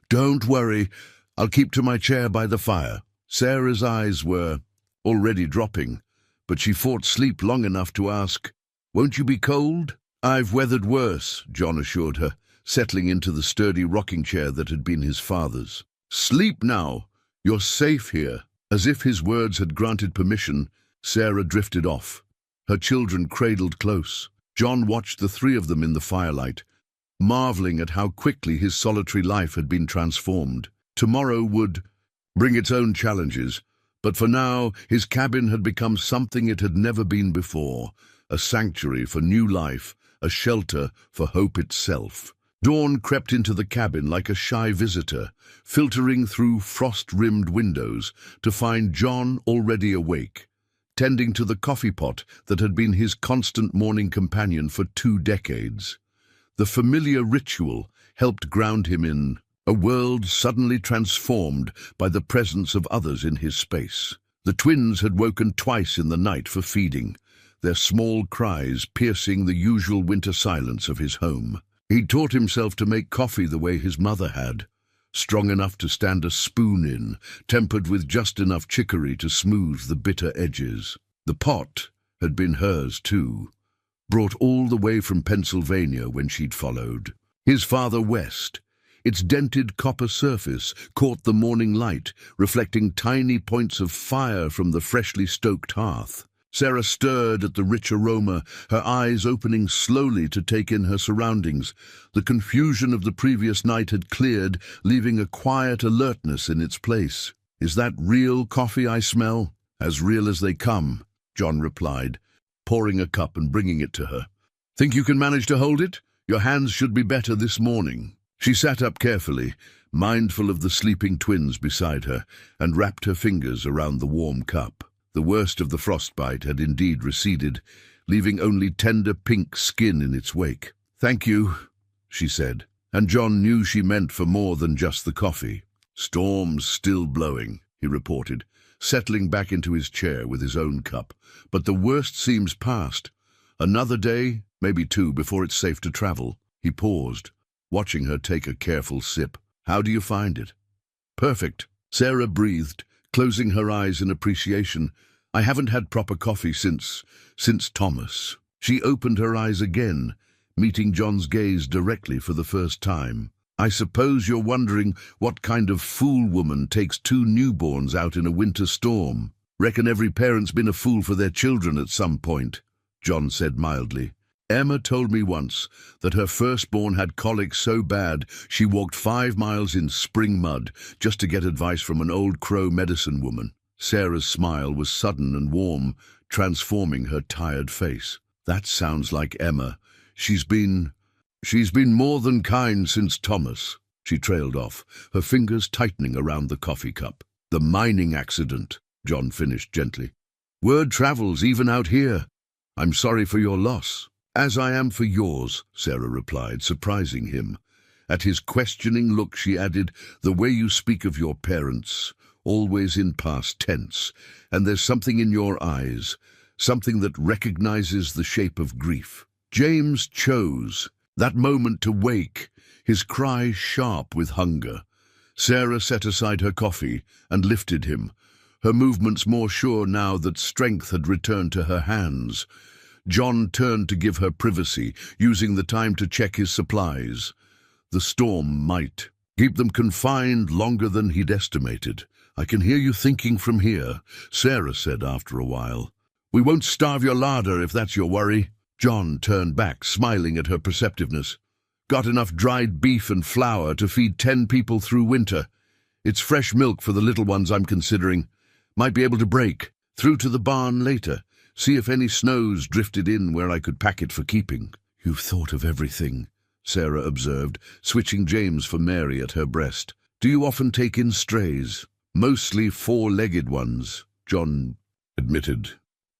"Don't worry, I'll keep to my chair by the fire." Sarah's eyes were already dropping, but she fought sleep long enough to ask, "Won't you be cold?" "I've weathered worse," John assured her, settling into the sturdy rocking chair that had been his father's. "Sleep now. You're safe here." As if his words had granted permission, Sarah drifted off, her children cradled close. John watched the 3 of them in the firelight, marveling at how quickly his solitary life had been transformed. Tomorrow would bring its own challenges, But for now, his cabin had become something it had never been before, a sanctuary for new life, a shelter for hope itself. Dawn crept into the cabin like a shy visitor, filtering through frost-rimmed windows to find John already awake, tending to the coffee pot that had been his constant morning companion for 2 decades. The familiar ritual helped ground him in a world suddenly transformed by the presence of others in his space. The twins had woken twice in the night for feeding, their small cries piercing the usual winter silence of his home. He'd taught himself to make coffee the way his mother had, strong enough to stand a spoon in, tempered with just enough chicory to smooth the bitter edges. The pot had been hers too, brought all the way from Pennsylvania when she'd followed. His father west. Its dented copper surface caught the morning light, reflecting tiny points of fire from the freshly stoked hearth. Sarah stirred at the rich aroma, her eyes opening slowly to take in her surroundings. The confusion of the previous night had cleared, leaving a quiet alertness in its place. "Is that real coffee I smell?" "As real as they come," John replied, pouring a cup and bringing it to her. "Think you can manage to hold it? Your hands should be better this morning." She sat up carefully, mindful of the sleeping twins beside her, and wrapped her fingers around the warm cup. The worst of the frostbite had indeed receded, leaving only tender pink skin in its wake. "Thank you," she said, and John knew she meant for more than just the coffee. "Storm's still blowing," he reported, settling back into his chair with his own cup. "But the worst seems past. Another day, maybe 2, before it's safe to travel." He paused, watching her take a careful sip. "How do you find it?" "Perfect," Sarah breathed, closing her eyes in appreciation. "I haven't had proper coffee since Thomas." She opened her eyes again, meeting John's gaze directly for the first time. "I suppose you're wondering what kind of fool woman takes 2 newborns out in a winter storm. Reckon every parent's been a fool for their children at some point," John said mildly. "Emma told me once that her firstborn had colic so bad she walked 5 miles in spring mud just to get advice from an old Crow medicine woman." Sarah's smile was sudden and warm, transforming her tired face. "That sounds like Emma. She's been more than kind since Thomas." She trailed off, her fingers tightening around the coffee cup. "The mining accident," John finished gently. "Word travels even out here. I'm sorry for your loss." "As I am for yours," Sarah replied, surprising him. At his questioning look she added, "The way you speak of your parents, always in past tense, and there's something in your eyes, something that recognizes the shape of grief." James chose that moment to wake, his cry sharp with hunger. Sarah set aside her coffee and lifted him, her movements more sure now that strength had returned to her hands. John turned to give her privacy, using the time to check his supplies. The storm might keep them confined longer than he'd estimated. "I can hear you thinking from here," Sarah said after a while. "We won't starve your larder if that's your worry." John turned back, smiling at her perceptiveness. "Got enough dried beef and flour to feed 10 people through winter. It's fresh milk for the little ones I'm considering. Might be able to break through to the barn later. See if any snow's drifted in where I could pack it for keeping." "You've thought of everything," Sarah observed, switching James for Mary at her breast. "Do you often take in strays?" "Mostly 4-legged ones," John admitted.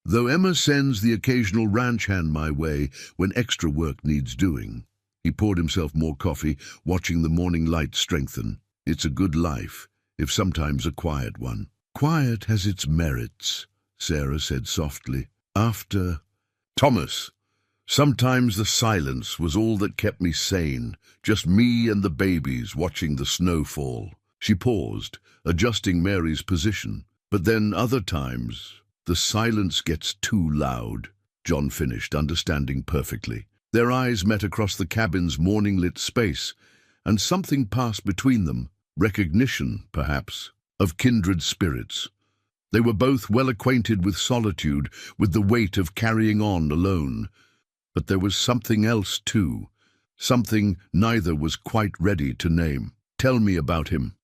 "Though Emma sends the occasional ranch hand my way when extra work needs doing." He poured himself more coffee, watching the morning light strengthen. "It's a good life, if sometimes a quiet one." "Quiet has its merits," Sarah said softly. "After Thomas, sometimes the silence was all that kept me sane, just me and the babies watching the snow fall." She paused, adjusting Mary's position. "But then other times, the silence gets too loud," John finished, understanding perfectly. Their eyes met across the cabin's morning-lit space, and something passed between them, recognition, perhaps, of kindred spirits. They were both well acquainted with solitude, with the weight of carrying on alone. But there was something else too, something neither was quite ready to name. "Tell me about him,"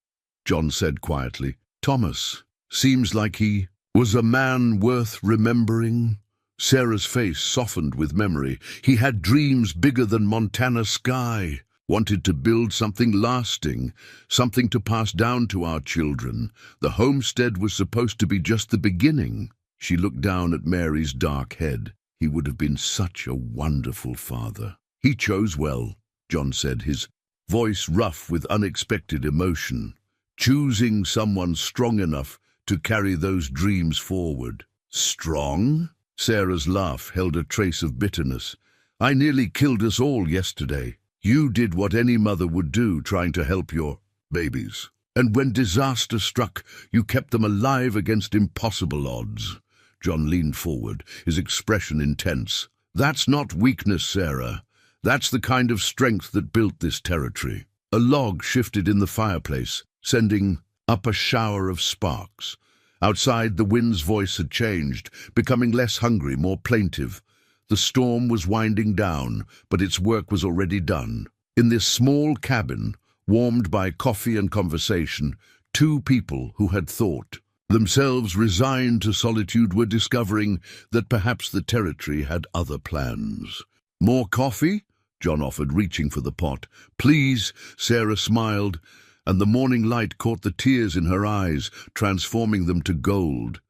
John said quietly. "Thomas," Seems like he was a man worth remembering. Sarah's face softened with memory. He had dreams bigger than Montana sky. Wanted to build something lasting, something to pass down to our children. The homestead was supposed to be just the beginning. She looked down at Mary's dark head. He would have been such a wonderful father. He chose well, John said, his voice rough with unexpected emotion. Choosing someone strong enough to carry those dreams forward. Strong? Sarah's laugh held a trace of bitterness. I nearly killed us all yesterday. You did what any mother would do, trying to help your babies. And when disaster struck, you kept them alive against impossible odds. John leaned forward, his expression intense. That's not weakness, Sarah. That's the kind of strength that built this territory. A log shifted in the fireplace, sending up a shower of sparks. Outside, the wind's voice had changed, becoming less hungry, more plaintive. The storm was winding down, but its work was already done. In this small cabin, warmed by coffee and conversation, two people who had thought themselves resigned to solitude were discovering that perhaps the territory had other plans. More coffee? John offered, reaching for the pot. Please, Sarah smiled, and the morning light caught the tears in her eyes, transforming them to gold.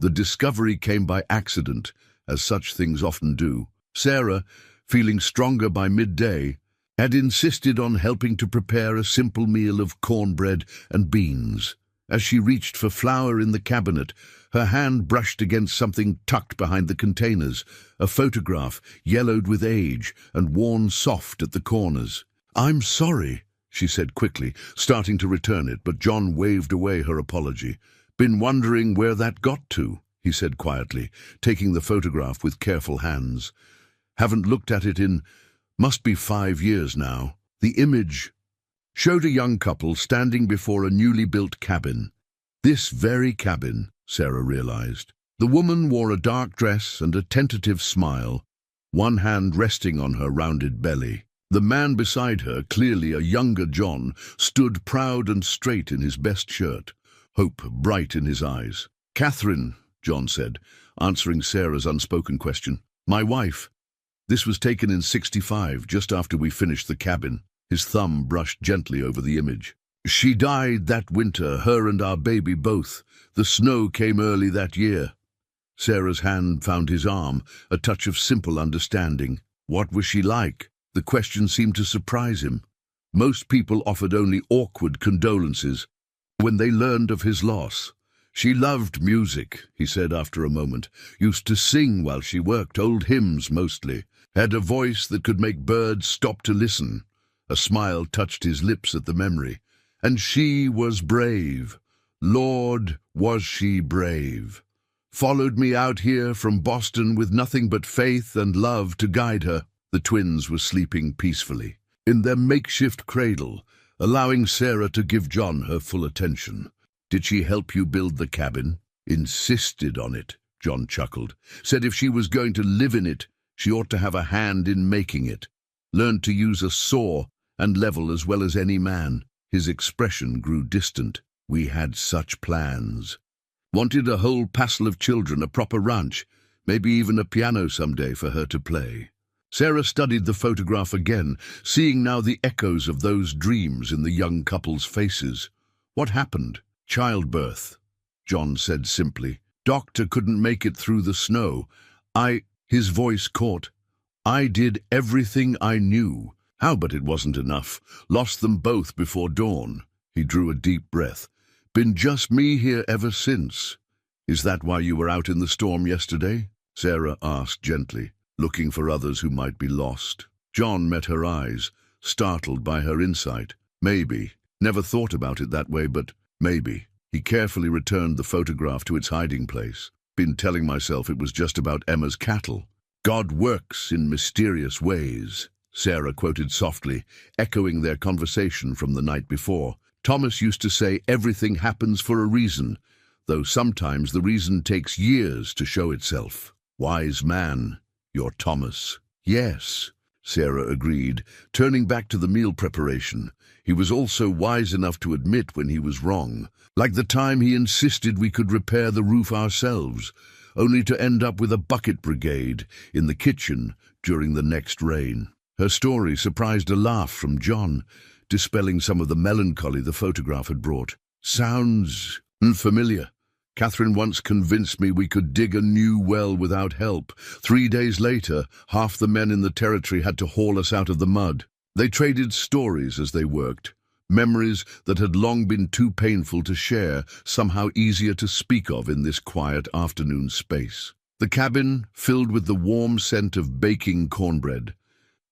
The discovery came by accident, as such things often do. Sarah, feeling stronger by midday, had insisted on helping to prepare a simple meal of cornbread and beans. As she reached for flour in the cabinet, her hand brushed against something tucked behind the containers, a photograph yellowed with age and worn soft at the corners. I'm sorry, she said quickly, starting to return it, but John waved away her apology. Been wondering where that got to, he said quietly, taking the photograph with careful hands. Haven't looked at it in, must be 5 years now. The image showed a young couple standing before a newly built cabin. This very cabin, Sarah realized. The woman wore a dark dress and a tentative smile, one hand resting on her rounded belly. The man beside her, clearly a younger John, stood proud and straight in his best shirt, hope bright in his eyes. Catherine, John said, answering Sarah's unspoken question. My wife. This was taken in '65, just after we finished the cabin. His thumb brushed gently over the image. She died that winter, her and our baby both. The snow came early that year. Sarah's hand found his arm, a touch of simple understanding. What was she like? The question seemed to surprise him. Most people offered only awkward condolences when they learned of his loss. She loved music, he said after a moment. Used to sing while she worked, old hymns mostly. Had a voice that could make birds stop to listen. A smile touched his lips at the memory. And she was brave. Lord, was she brave. Followed me out here from Boston with nothing but faith and love to guide her. The twins were sleeping peacefully in their makeshift cradle, allowing Sarah to give John her full attention. Did she help you build the cabin? Insisted on it, John chuckled. Said if she was going to live in it, she ought to have a hand in making it. Learned to use a saw and level as well as any man. His expression grew distant. We had such plans. Wanted a whole passel of children, a proper ranch, maybe even a piano someday for her to play. Sarah studied the photograph again, seeing now the echoes of those dreams in the young couple's faces. What happened? Childbirth, John said simply. Doctor couldn't make it through the snow. His voice caught. I did everything I knew. How, but it wasn't enough. Lost them both before dawn. He drew a deep breath. Been just me here ever since. Is that why you were out in the storm yesterday? Sarah asked gently, looking for others who might be lost. John met her eyes, startled by her insight. Maybe. Never thought about it that way, but maybe. He carefully returned the photograph to its hiding place. Been telling myself it was just about Emma's cattle. God works in mysterious ways, Sarah quoted softly, echoing their conversation from the night before. Thomas used to say everything happens for a reason, though sometimes the reason takes years to show itself. Wise man, your Thomas. Yes, Sarah agreed, turning back to the meal preparation. He was also wise enough to admit when he was wrong, like the time he insisted we could repair the roof ourselves, only to end up with a bucket brigade in the kitchen during the next rain. Her story surprised a laugh from John, dispelling some of the melancholy the photograph had brought. Sounds familiar. Catherine once convinced me we could dig a new well without help. 3 days later, half the men in the territory had to haul us out of the mud. They traded stories as they worked, memories that had long been too painful to share, somehow easier to speak of in this quiet afternoon space. The cabin filled with the warm scent of baking cornbread,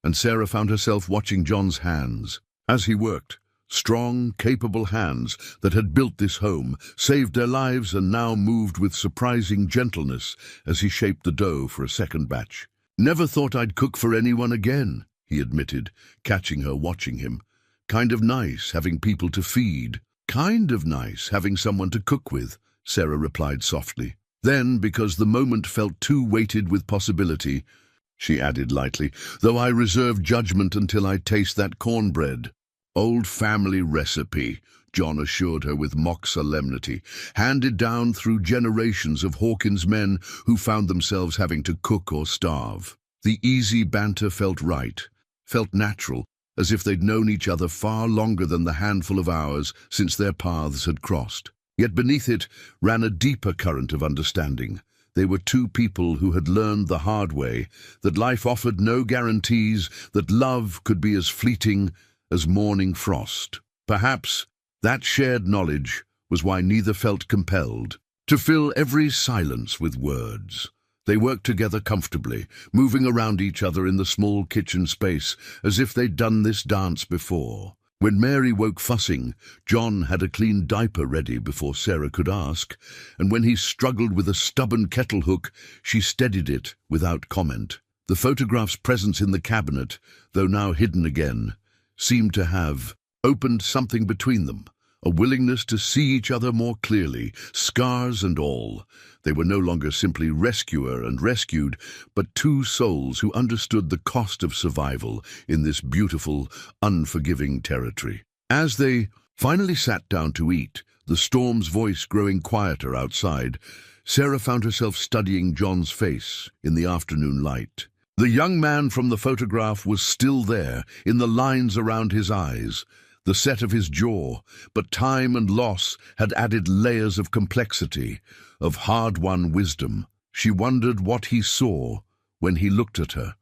and Sarah found herself watching John's hands as he worked. Strong, capable hands that had built this home, saved their lives, and now moved with surprising gentleness as he shaped the dough for a second batch. "Never thought I'd cook for anyone again," he admitted, catching her watching him. "Kind of nice having people to feed." "Kind of nice having someone to cook with," Sarah replied softly. Then, because the moment felt too weighted with possibility, she added lightly, "Though I reserve judgment until I taste that cornbread." "Old family recipe," John assured her with mock solemnity, "handed down through generations of Hawkins men who found themselves having to cook or starve." The easy banter felt right, felt natural, as if they'd known each other far longer than the handful of hours since their paths had crossed. Yet beneath it ran a deeper current of understanding. They were two people who had learned the hard way that life offered no guarantees, that love could be as fleeting as morning frost. Perhaps that shared knowledge was why neither felt compelled to fill every silence with words. They worked together comfortably, moving around each other in the small kitchen space as if they'd done this dance before. When Mary woke fussing, John had a clean diaper ready before Sarah could ask, and when he struggled with a stubborn kettle hook, she steadied it without comment. The photograph's presence in the cabinet, though now hidden again, seemed to have opened something between them, a willingness to see each other more clearly, scars and all. They were no longer simply rescuer and rescued, but two souls who understood the cost of survival in this beautiful, unforgiving territory. As they finally sat down to eat, the storm's voice growing quieter outside, Sarah found herself studying John's face in the afternoon light. The young man from the photograph was still there, in the lines around his eyes, the set of his jaw, but time and loss had added layers of complexity, of hard-won wisdom. She wondered what he saw when he looked at her.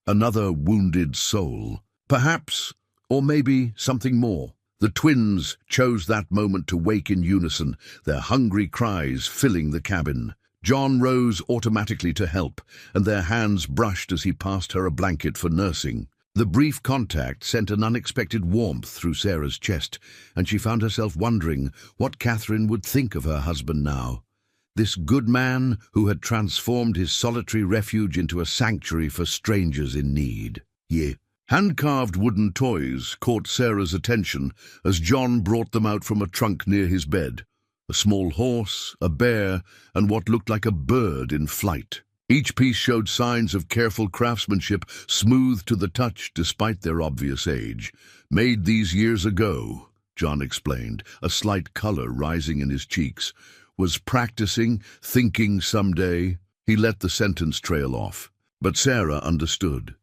Another wounded soul. Perhaps, or maybe something more. The twins chose that moment to wake in unison, their hungry cries filling the cabin. John rose automatically to help, and their hands brushed as he passed her a blanket for nursing. The brief contact sent an unexpected warmth through Sarah's chest, and she found herself wondering what Catherine would think of her husband now. This good man who had transformed his solitary refuge into a sanctuary for strangers in need. Hand-carved wooden toys caught Sarah's attention as John brought them out from a trunk near his bed. A small horse, a bear, and what looked like a bird in flight. Each piece showed signs of careful craftsmanship, smooth to the touch despite their obvious age. "Made these years ago," John explained, a slight color rising in his cheeks. "Was practicing, thinking someday." He let the sentence trail off. But Sarah understood.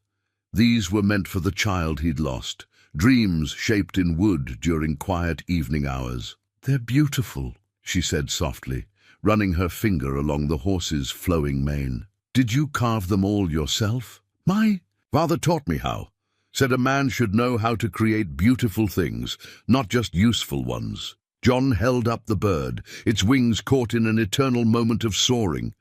These were meant for the child he'd lost, dreams shaped in wood during quiet evening hours. "They're beautiful," she said softly, running her finger along the horse's flowing mane. "Did you carve them all yourself?" "My father taught me how. Said a man should know how to create beautiful things, not just useful ones." John held up the bird, its wings caught in an eternal moment of soaring.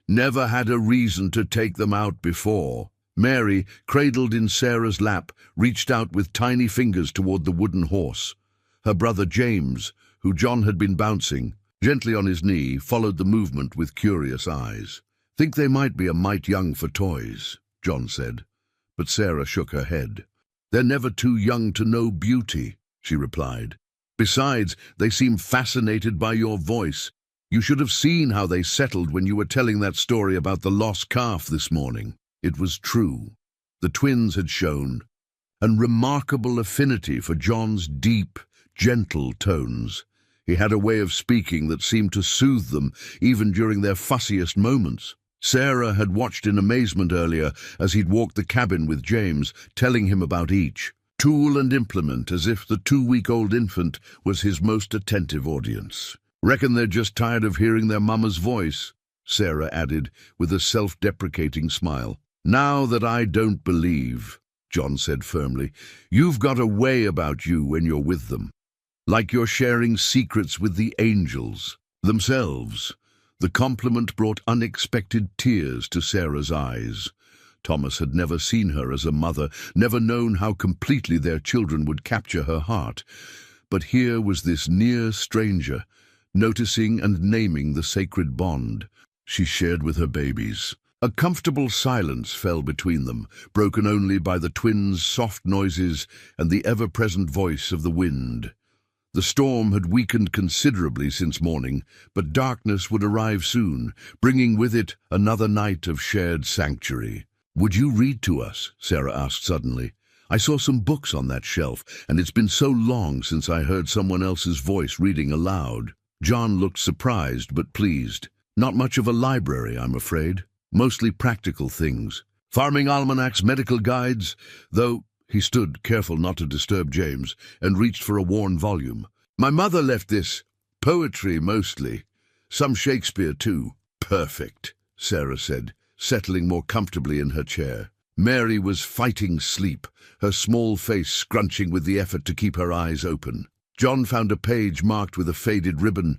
"Never had a reason to take them out before." Mary, cradled in Sarah's lap, reached out with tiny fingers toward the wooden horse. Her brother James, who John had been bouncing, gently on his knee, followed the movement with curious eyes. "Think they might be a mite young for toys," John said, but Sarah shook her head. "They're never too young to know beauty," she replied. "Besides, they seem fascinated by your voice. You should have seen how they settled when you were telling that story about the lost calf this morning." It was true. The twins had shown a remarkable affinity for John's deep, gentle tones. He had a way of speaking that seemed to soothe them even during their fussiest moments. Sarah had watched in amazement earlier as he'd walked the cabin with James, telling him about each tool and implement, as if the 2-week-old infant was his most attentive audience. "Reckon they're just tired of hearing their mama's voice," Sarah added with a self-deprecating smile. "Now that I don't believe," John said firmly, "you've got a way about you when you're with them. Like you're sharing secrets with the angels themselves." The compliment brought unexpected tears to Sarah's eyes. Thomas had never seen her as a mother, never known how completely their children would capture her heart. But here was this near stranger, noticing and naming the sacred bond she shared with her babies. A comfortable silence fell between them, broken only by the twins' soft noises and the ever-present voice of the wind. The storm had weakened considerably since morning, but darkness would arrive soon, bringing with it another night of shared sanctuary. "Would you read to us?" Sarah asked suddenly. "I saw some books on that shelf, and it's been so long since I heard someone else's voice reading aloud." John looked surprised but pleased. "Not much of a library, I'm afraid. Mostly practical things. Farming almanacs, medical guides, though—" He stood, careful not to disturb James, and reached for a worn volume. "My mother left this. Poetry, mostly. Some Shakespeare, too." "Perfect," Sarah said, settling more comfortably in her chair. Mary was fighting sleep, her small face scrunching with the effort to keep her eyes open. John found a page marked with a faded ribbon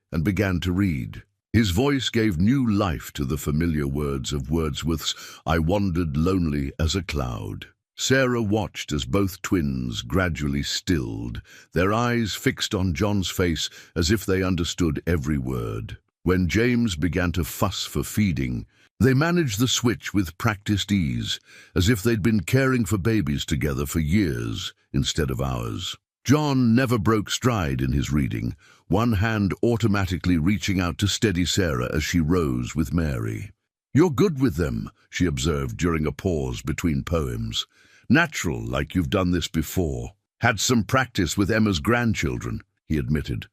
and began to read. His voice gave new life to the familiar words of Wordsworth's "I wandered lonely as a cloud." Sarah watched as both twins gradually stilled, their eyes fixed on John's face as if they understood every word. When James began to fuss for feeding, they managed the switch with practiced ease, as if they'd been caring for babies together for years instead of hours. John never broke stride in his reading, one hand automatically reaching out to steady Sarah as she rose with Mary. "You're good with them," she observed during a pause between poems. "Natural, like you've done this before." "Had some practice with Emma's grandchildren," he admitted.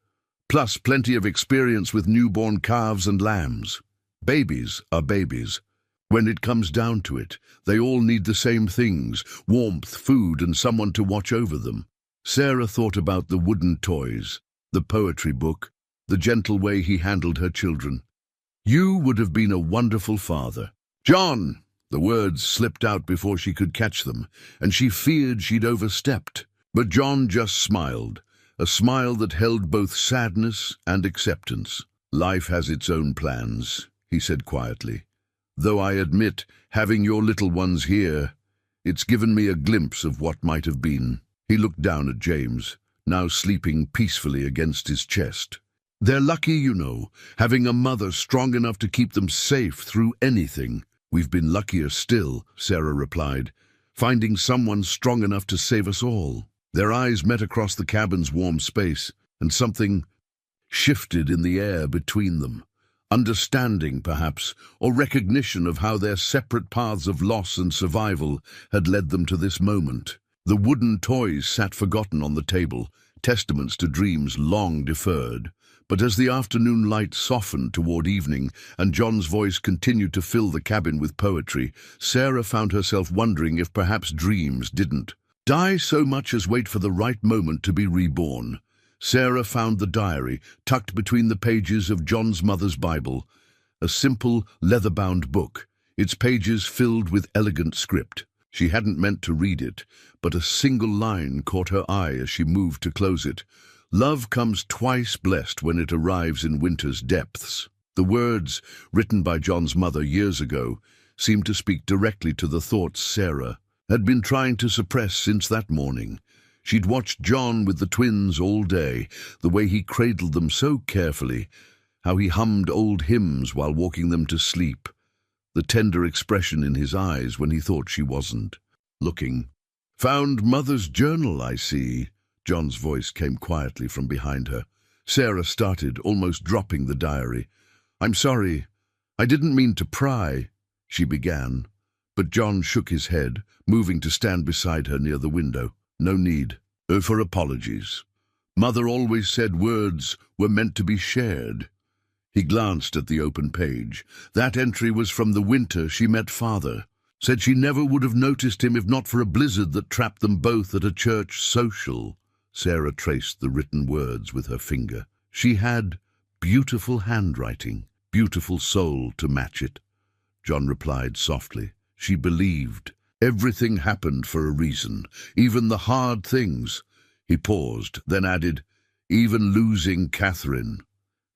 "Plus plenty of experience with newborn calves and lambs. Babies are babies. When it comes down to it, they all need the same things: warmth, food, and someone to watch over them." Sarah thought about the wooden toys, the poetry book, the gentle way he handled her children. "You would have been a wonderful father." "John!" The words slipped out before she could catch them, and she feared she'd overstepped. But John just smiled, a smile that held both sadness and acceptance. "Life has its own plans," he said quietly. "Though I admit, having your little ones here, it's given me a glimpse of what might have been." He looked down at James, now sleeping peacefully against his chest. "They're lucky, you know, having a mother strong enough to keep them safe through anything." "We've been luckier still," Sarah replied, "finding someone strong enough to save us all." Their eyes met across the cabin's warm space, and something shifted in the air between them. Understanding, perhaps, or recognition of how their separate paths of loss and survival had led them to this moment. The wooden toys sat forgotten on the table, testaments to dreams long deferred. But as the afternoon light softened toward evening and John's voice continued to fill the cabin with poetry, Sarah found herself wondering if perhaps dreams didn't die so much as wait for the right moment to be reborn. Sarah found the diary tucked between the pages of John's mother's Bible, a simple leather-bound book, its pages filled with elegant script. She hadn't meant to read it, but a single line caught her eye as she moved to close it. "Love comes twice blessed when it arrives in winter's depths." The words, written by John's mother years ago, seemed to speak directly to the thoughts Sarah had been trying to suppress since that morning. She'd watched John with the twins all day, the way he cradled them so carefully, how he hummed old hymns while walking them to sleep, the tender expression in his eyes when he thought she wasn't looking. "Found Mother's journal, I see." John's voice came quietly from behind her. Sarah started, almost dropping the diary. "I'm sorry. I didn't mean to pry," she began. But John shook his head, moving to stand beside her near the window. No need for apologies. Mother always said words were meant to be shared. He glanced at the open page. That entry was from the winter she met Father. Said she never would have noticed him if not for a blizzard that trapped them both at a church social. Sarah traced the written words with her finger. She had beautiful handwriting, beautiful soul to match it. John replied softly. She believed. Everything happened for a reason, even the hard things. He paused, then added, even losing Catherine.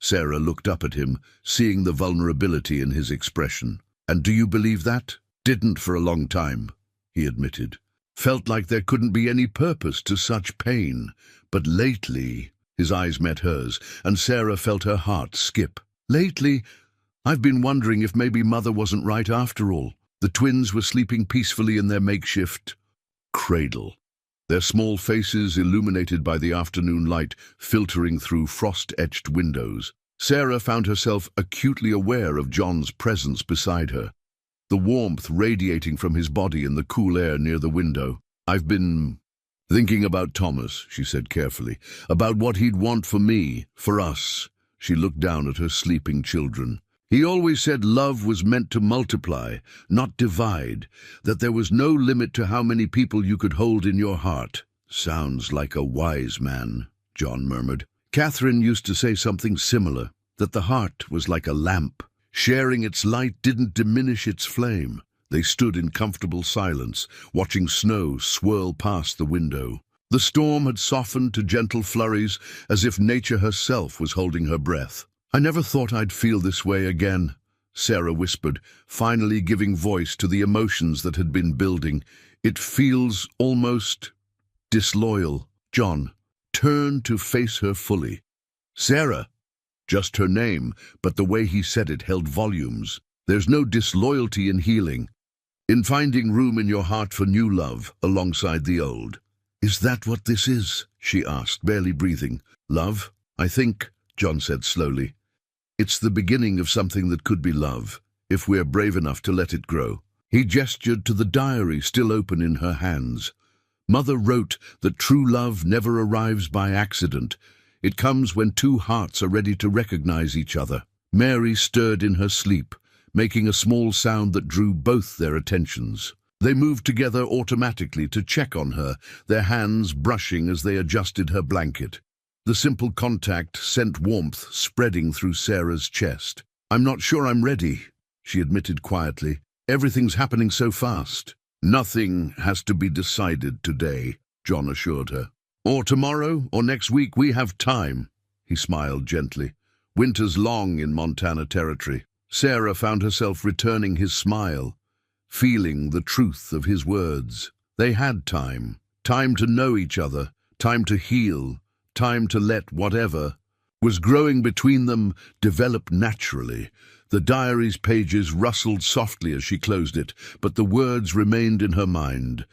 Sarah looked up at him, seeing the vulnerability in his expression. And do you believe that? Didn't for a long time, he admitted. Felt like there couldn't be any purpose to such pain. But lately, his eyes met hers, and Sarah felt her heart skip. Lately, I've been wondering if maybe Mother wasn't right after all. The twins were sleeping peacefully in their makeshift cradle, their small faces illuminated by the afternoon light filtering through frost-etched windows. Sarah found herself acutely aware of John's presence beside her, the warmth radiating from his body in the cool air near the window. I've been thinking about Thomas, she said carefully, about what he'd want for me, for us. She looked down at her sleeping children. He always said love was meant to multiply, not divide, that there was no limit to how many people you could hold in your heart. Sounds like a wise man, John murmured. Catherine used to say something similar, that the heart was like a lamp. Sharing its light didn't diminish its flame. They stood in comfortable silence, watching snow swirl past the window. The storm had softened to gentle flurries, as if nature herself was holding her breath. I never thought I'd feel this way again, Sarah whispered, finally giving voice to the emotions that had been building. It feels almost disloyal. John turned to face her fully. Sarah, just her name, but the way he said it held volumes. There's no disloyalty in healing, in finding room in your heart for new love alongside the old. Is that what this is? She asked, barely breathing. Love, I think, John said slowly. It's the beginning of something that could be love, if we're brave enough to let it grow. He gestured to the diary still open in her hands. Mother wrote that true love never arrives by accident. It comes when two hearts are ready to recognize each other. Mary stirred in her sleep, making a small sound that drew both their attentions. They moved together automatically to check on her, their hands brushing as they adjusted her blanket. The simple contact sent warmth spreading through Sarah's chest. I'm not sure I'm ready, she admitted quietly. Everything's happening so fast. Nothing has to be decided today, John assured her. Or tomorrow, or next week, we have time, he smiled gently. Winter's long in Montana territory. Sarah found herself returning his smile, feeling the truth of his words. They had time. Time to know each other, time to heal, time to let whatever was growing between them develop naturally. The diary's pages rustled softly as she closed it, but the words remained in her mind.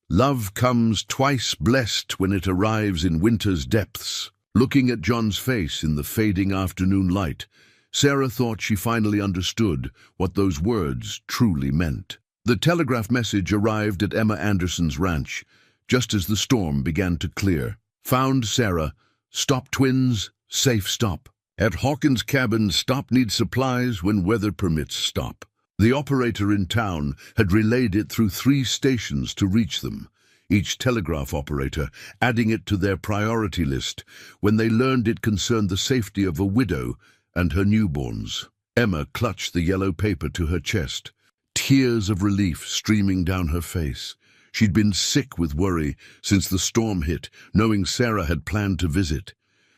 Love comes twice blessed when it arrives in winter's depths. Looking at John's face in the fading afternoon light, Sarah thought she finally understood what those words truly meant. The telegraph message arrived at Emma Anderson's ranch, just as the storm began to clear. Found Sarah. Stop twins. Safe stop. At Hawkins' cabin, stop needs supplies when weather permits stop. The operator in town had relayed it through 3 stations to reach them, each telegraph operator adding it to their priority list when they learned it concerned the safety of a widow and her newborns. Emma clutched the yellow paper to her chest, tears of relief streaming down her face. She'd been sick with worry since the storm hit, knowing Sarah had planned to visit.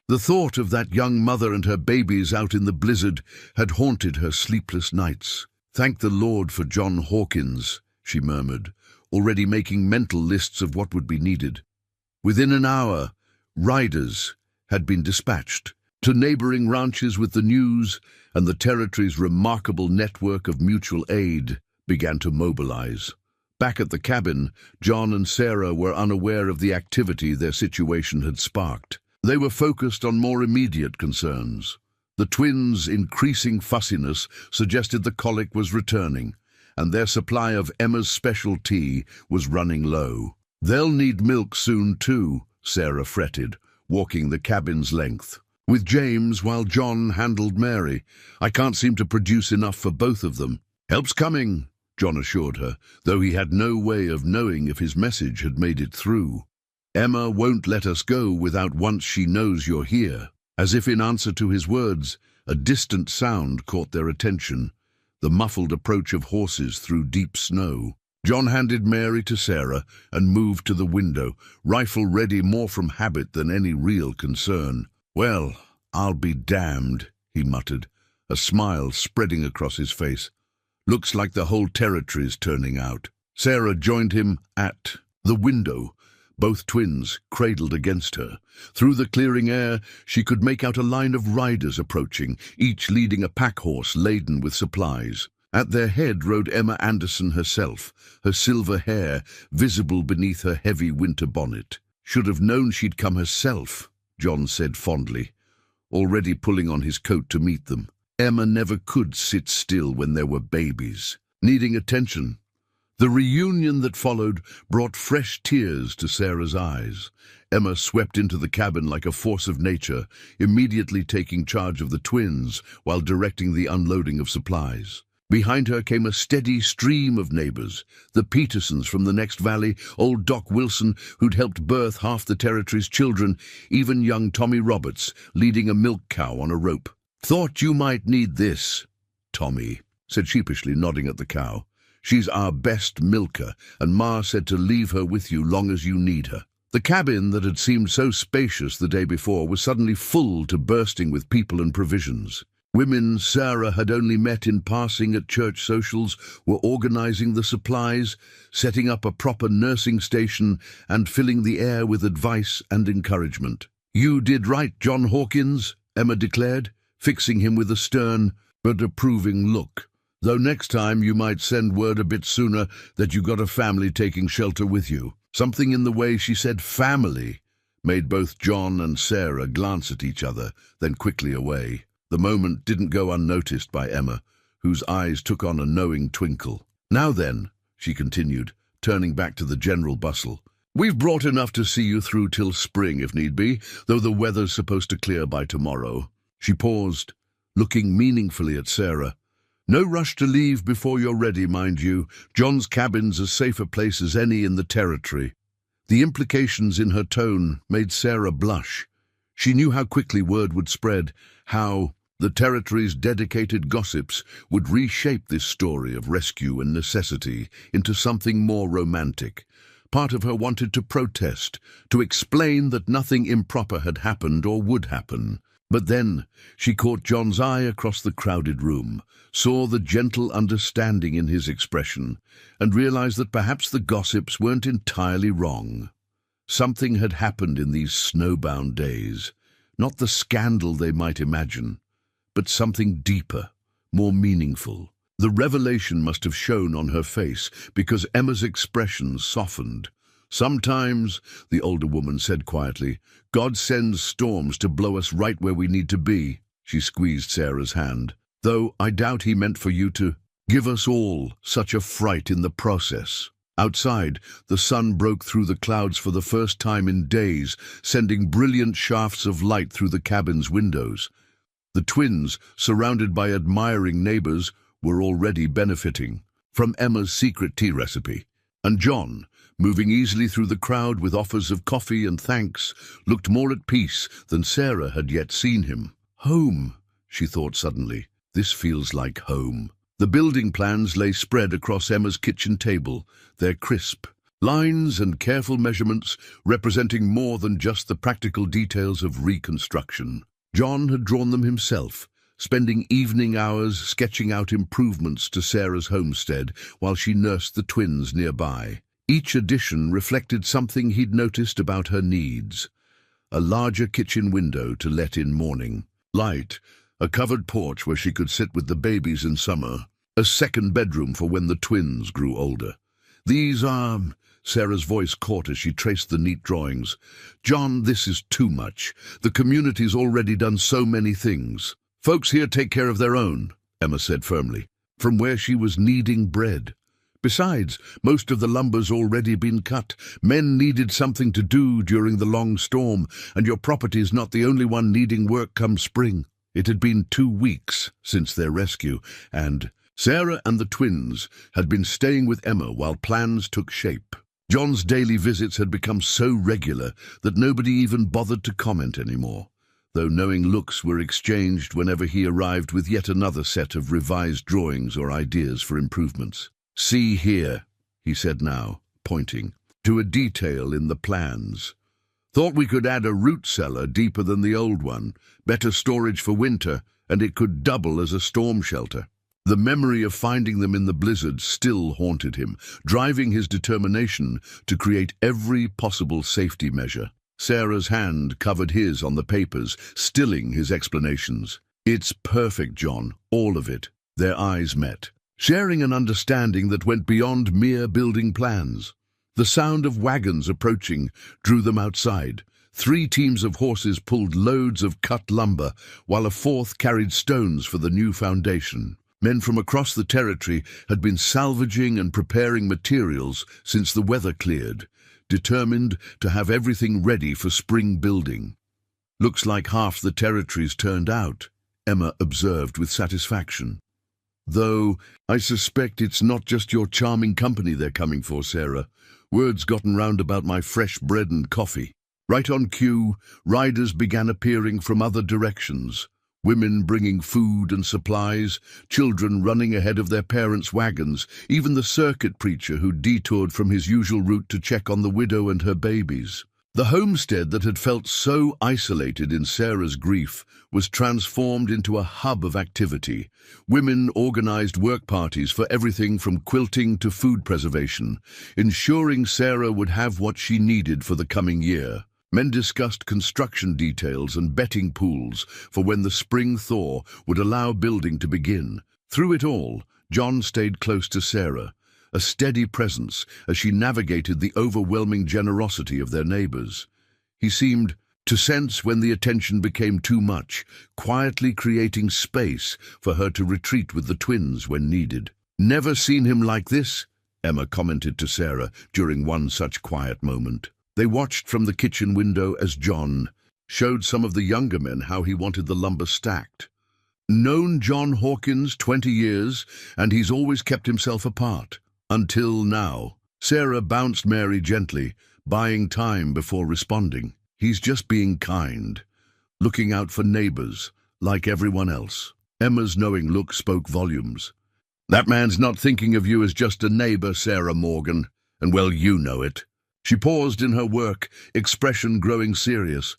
The thought of that young mother and her babies out in the blizzard had haunted her sleepless nights. Thank the Lord for John Hawkins, she murmured, already making mental lists of what would be needed. Within an hour, riders had been dispatched to neighboring ranches with the news, and the territory's remarkable network of mutual aid began to mobilize. Back at the cabin, John and Sarah were unaware of the activity their situation had sparked. They were focused on more immediate concerns. The twins' increasing fussiness suggested the colic was returning, and their supply of Emma's special tea was running low. "They'll need milk soon too," Sarah fretted, walking the cabin's length. "With James while John handled Mary. I can't seem to produce enough for both of them." "Help's coming," John assured her, though he had no way of knowing if his message had made it through. "Emma won't let us go without once she knows you're here." As if in answer to his words, a distant sound caught their attention, the muffled approach of horses through deep snow. John handed Mary to Sarah and moved to the window, rifle ready more from habit than any real concern. "Well, I'll be damned," he muttered, a smile spreading across his face. "Looks like the whole territory's turning out." Sarah joined him at the window, both twins cradled against her. Through the clearing air, she could make out a line of riders approaching, each leading a pack horse laden with supplies. At their head rode Emma Anderson herself, her silver hair visible beneath her heavy winter bonnet. "Should have known she'd come herself," John said fondly, already pulling on his coat to meet them. Emma never could sit still when there were babies, needing attention. The reunion that followed brought fresh tears to Sarah's eyes. Emma swept into the cabin like a force of nature, immediately taking charge of the twins while directing the unloading of supplies. Behind her came a steady stream of neighbors, the Petersons from the next valley, old Doc Wilson, who'd helped birth half the territory's children, even young Tommy Roberts, leading a milk cow on a rope. "Thought you might need this," Tommy said sheepishly, nodding at the cow. "She's our best milker, and Ma said to leave her with you long as you need her." The cabin that had seemed so spacious the day before was suddenly full to bursting with people and provisions. Women Sarah had only met in passing at church socials were organizing the supplies, setting up a proper nursing station, and filling the air with advice and encouragement. "You did right, John Hawkins," Emma declared, fixing him with a stern but approving look. "Though next time you might send word a bit sooner that you got a family taking shelter with you." Something in the way she said family made both John and Sarah glance at each other, then quickly away. The moment didn't go unnoticed by Emma, whose eyes took on a knowing twinkle. "Now then," she continued, turning back to the general bustle, "we've brought enough to see you through till spring if need be, though the weather's supposed to clear by tomorrow." She paused, looking meaningfully at Sarah. "No rush to leave before you're ready, mind you. John's cabin's as safe a place as any in the territory." The implications in her tone made Sarah blush. She knew how quickly word would spread, how the territory's dedicated gossips would reshape this story of rescue and necessity into something more romantic. Part of her wanted to protest, to explain that nothing improper had happened or would happen. But then she caught John's eye across the crowded room, saw the gentle understanding in his expression, and realized that perhaps the gossips weren't entirely wrong. Something had happened in these snowbound days, not the scandal they might imagine, but something deeper, more meaningful. The revelation must have shown on her face, because Emma's expression softened. "Sometimes," the older woman said quietly, "God sends storms to blow us right where we need to be." She squeezed Sarah's hand. "Though I doubt he meant for you to give us all such a fright in the process." Outside, the sun broke through the clouds for the first time in days, sending brilliant shafts of light through the cabin's windows. The twins, surrounded by admiring neighbors, were already benefiting from Emma's secret tea recipe. And John, moving easily through the crowd with offers of coffee and thanks, looked more at peace than Sarah had yet seen him. "Home," she thought suddenly. "This feels like home." The building plans lay spread across Emma's kitchen table, their crisp lines and careful measurements representing more than just the practical details of reconstruction. John had drawn them himself, spending evening hours sketching out improvements to Sarah's homestead while she nursed the twins nearby. Each addition reflected something he'd noticed about her needs. A larger kitchen window to let in morning light, a covered porch where she could sit with the babies in summer, a second bedroom for when the twins grew older. "These are—" Sarah's voice caught as she traced the neat drawings. "John, this is too much. The community's already done so many things." "Folks here take care of their own," Emma said firmly. from where she was kneading bread. Besides, most of the lumber's already been cut. Men needed something to do during the long storm, and your property's not the only one needing work come spring. It had been 2 weeks since their rescue, and Sarah and the twins had been staying with Emma while plans took shape. John's daily visits had become so regular that nobody even bothered to comment anymore, though knowing looks were exchanged whenever he arrived with yet another set of revised drawings or ideas for improvements. "See here," he said now, pointing to a detail in the plans. "Thought we could add a root cellar deeper than the old one, better storage for winter, and it could double as a storm shelter." The memory of finding them in the blizzard still haunted him, driving his determination to create every possible safety measure. Sarah's hand covered his on the papers, stilling his explanations. "It's perfect, John, all of it." Their eyes met, sharing an understanding that went beyond mere building plans. The sound of wagons approaching drew them outside. 3 teams of horses pulled loads of cut lumber, while a 4th carried stones for the new foundation. Men from across the territory had been salvaging and preparing materials since the weather cleared, determined to have everything ready for spring building. "Looks like half the territory's turned out," Emma observed with satisfaction. "Though I suspect it's not just your charming company they're coming for, Sarah. Word's gotten round about my fresh bread and coffee." Right on cue, riders began appearing from other directions. Women bringing food and supplies, children running ahead of their parents' wagons, even the circuit preacher who detoured from his usual route to check on the widow and her babies. The homestead that had felt so isolated in Sarah's grief was transformed into a hub of activity. Women organized work parties for everything from quilting to food preservation, ensuring Sarah would have what she needed for the coming year. Men discussed construction details and betting pools for when the spring thaw would allow building to begin. Through it all, John stayed close to Sarah, a steady presence as she navigated the overwhelming generosity of their neighbors. He seemed to sense when the attention became too much, quietly creating space for her to retreat with the twins when needed. "Never seen him like this," Emma commented to Sarah during one such quiet moment. They watched from the kitchen window as John showed some of the younger men how he wanted the lumber stacked. "Known John Hawkins 20 years, and he's always kept himself apart. Until now." Sarah bounced Mary gently, buying time before responding. "He's just being kind, looking out for neighbors, like everyone else." Emma's knowing look spoke volumes. "That man's not thinking of you as just a neighbor, Sarah Morgan, and well, you know it." She paused in her work, expression growing serious.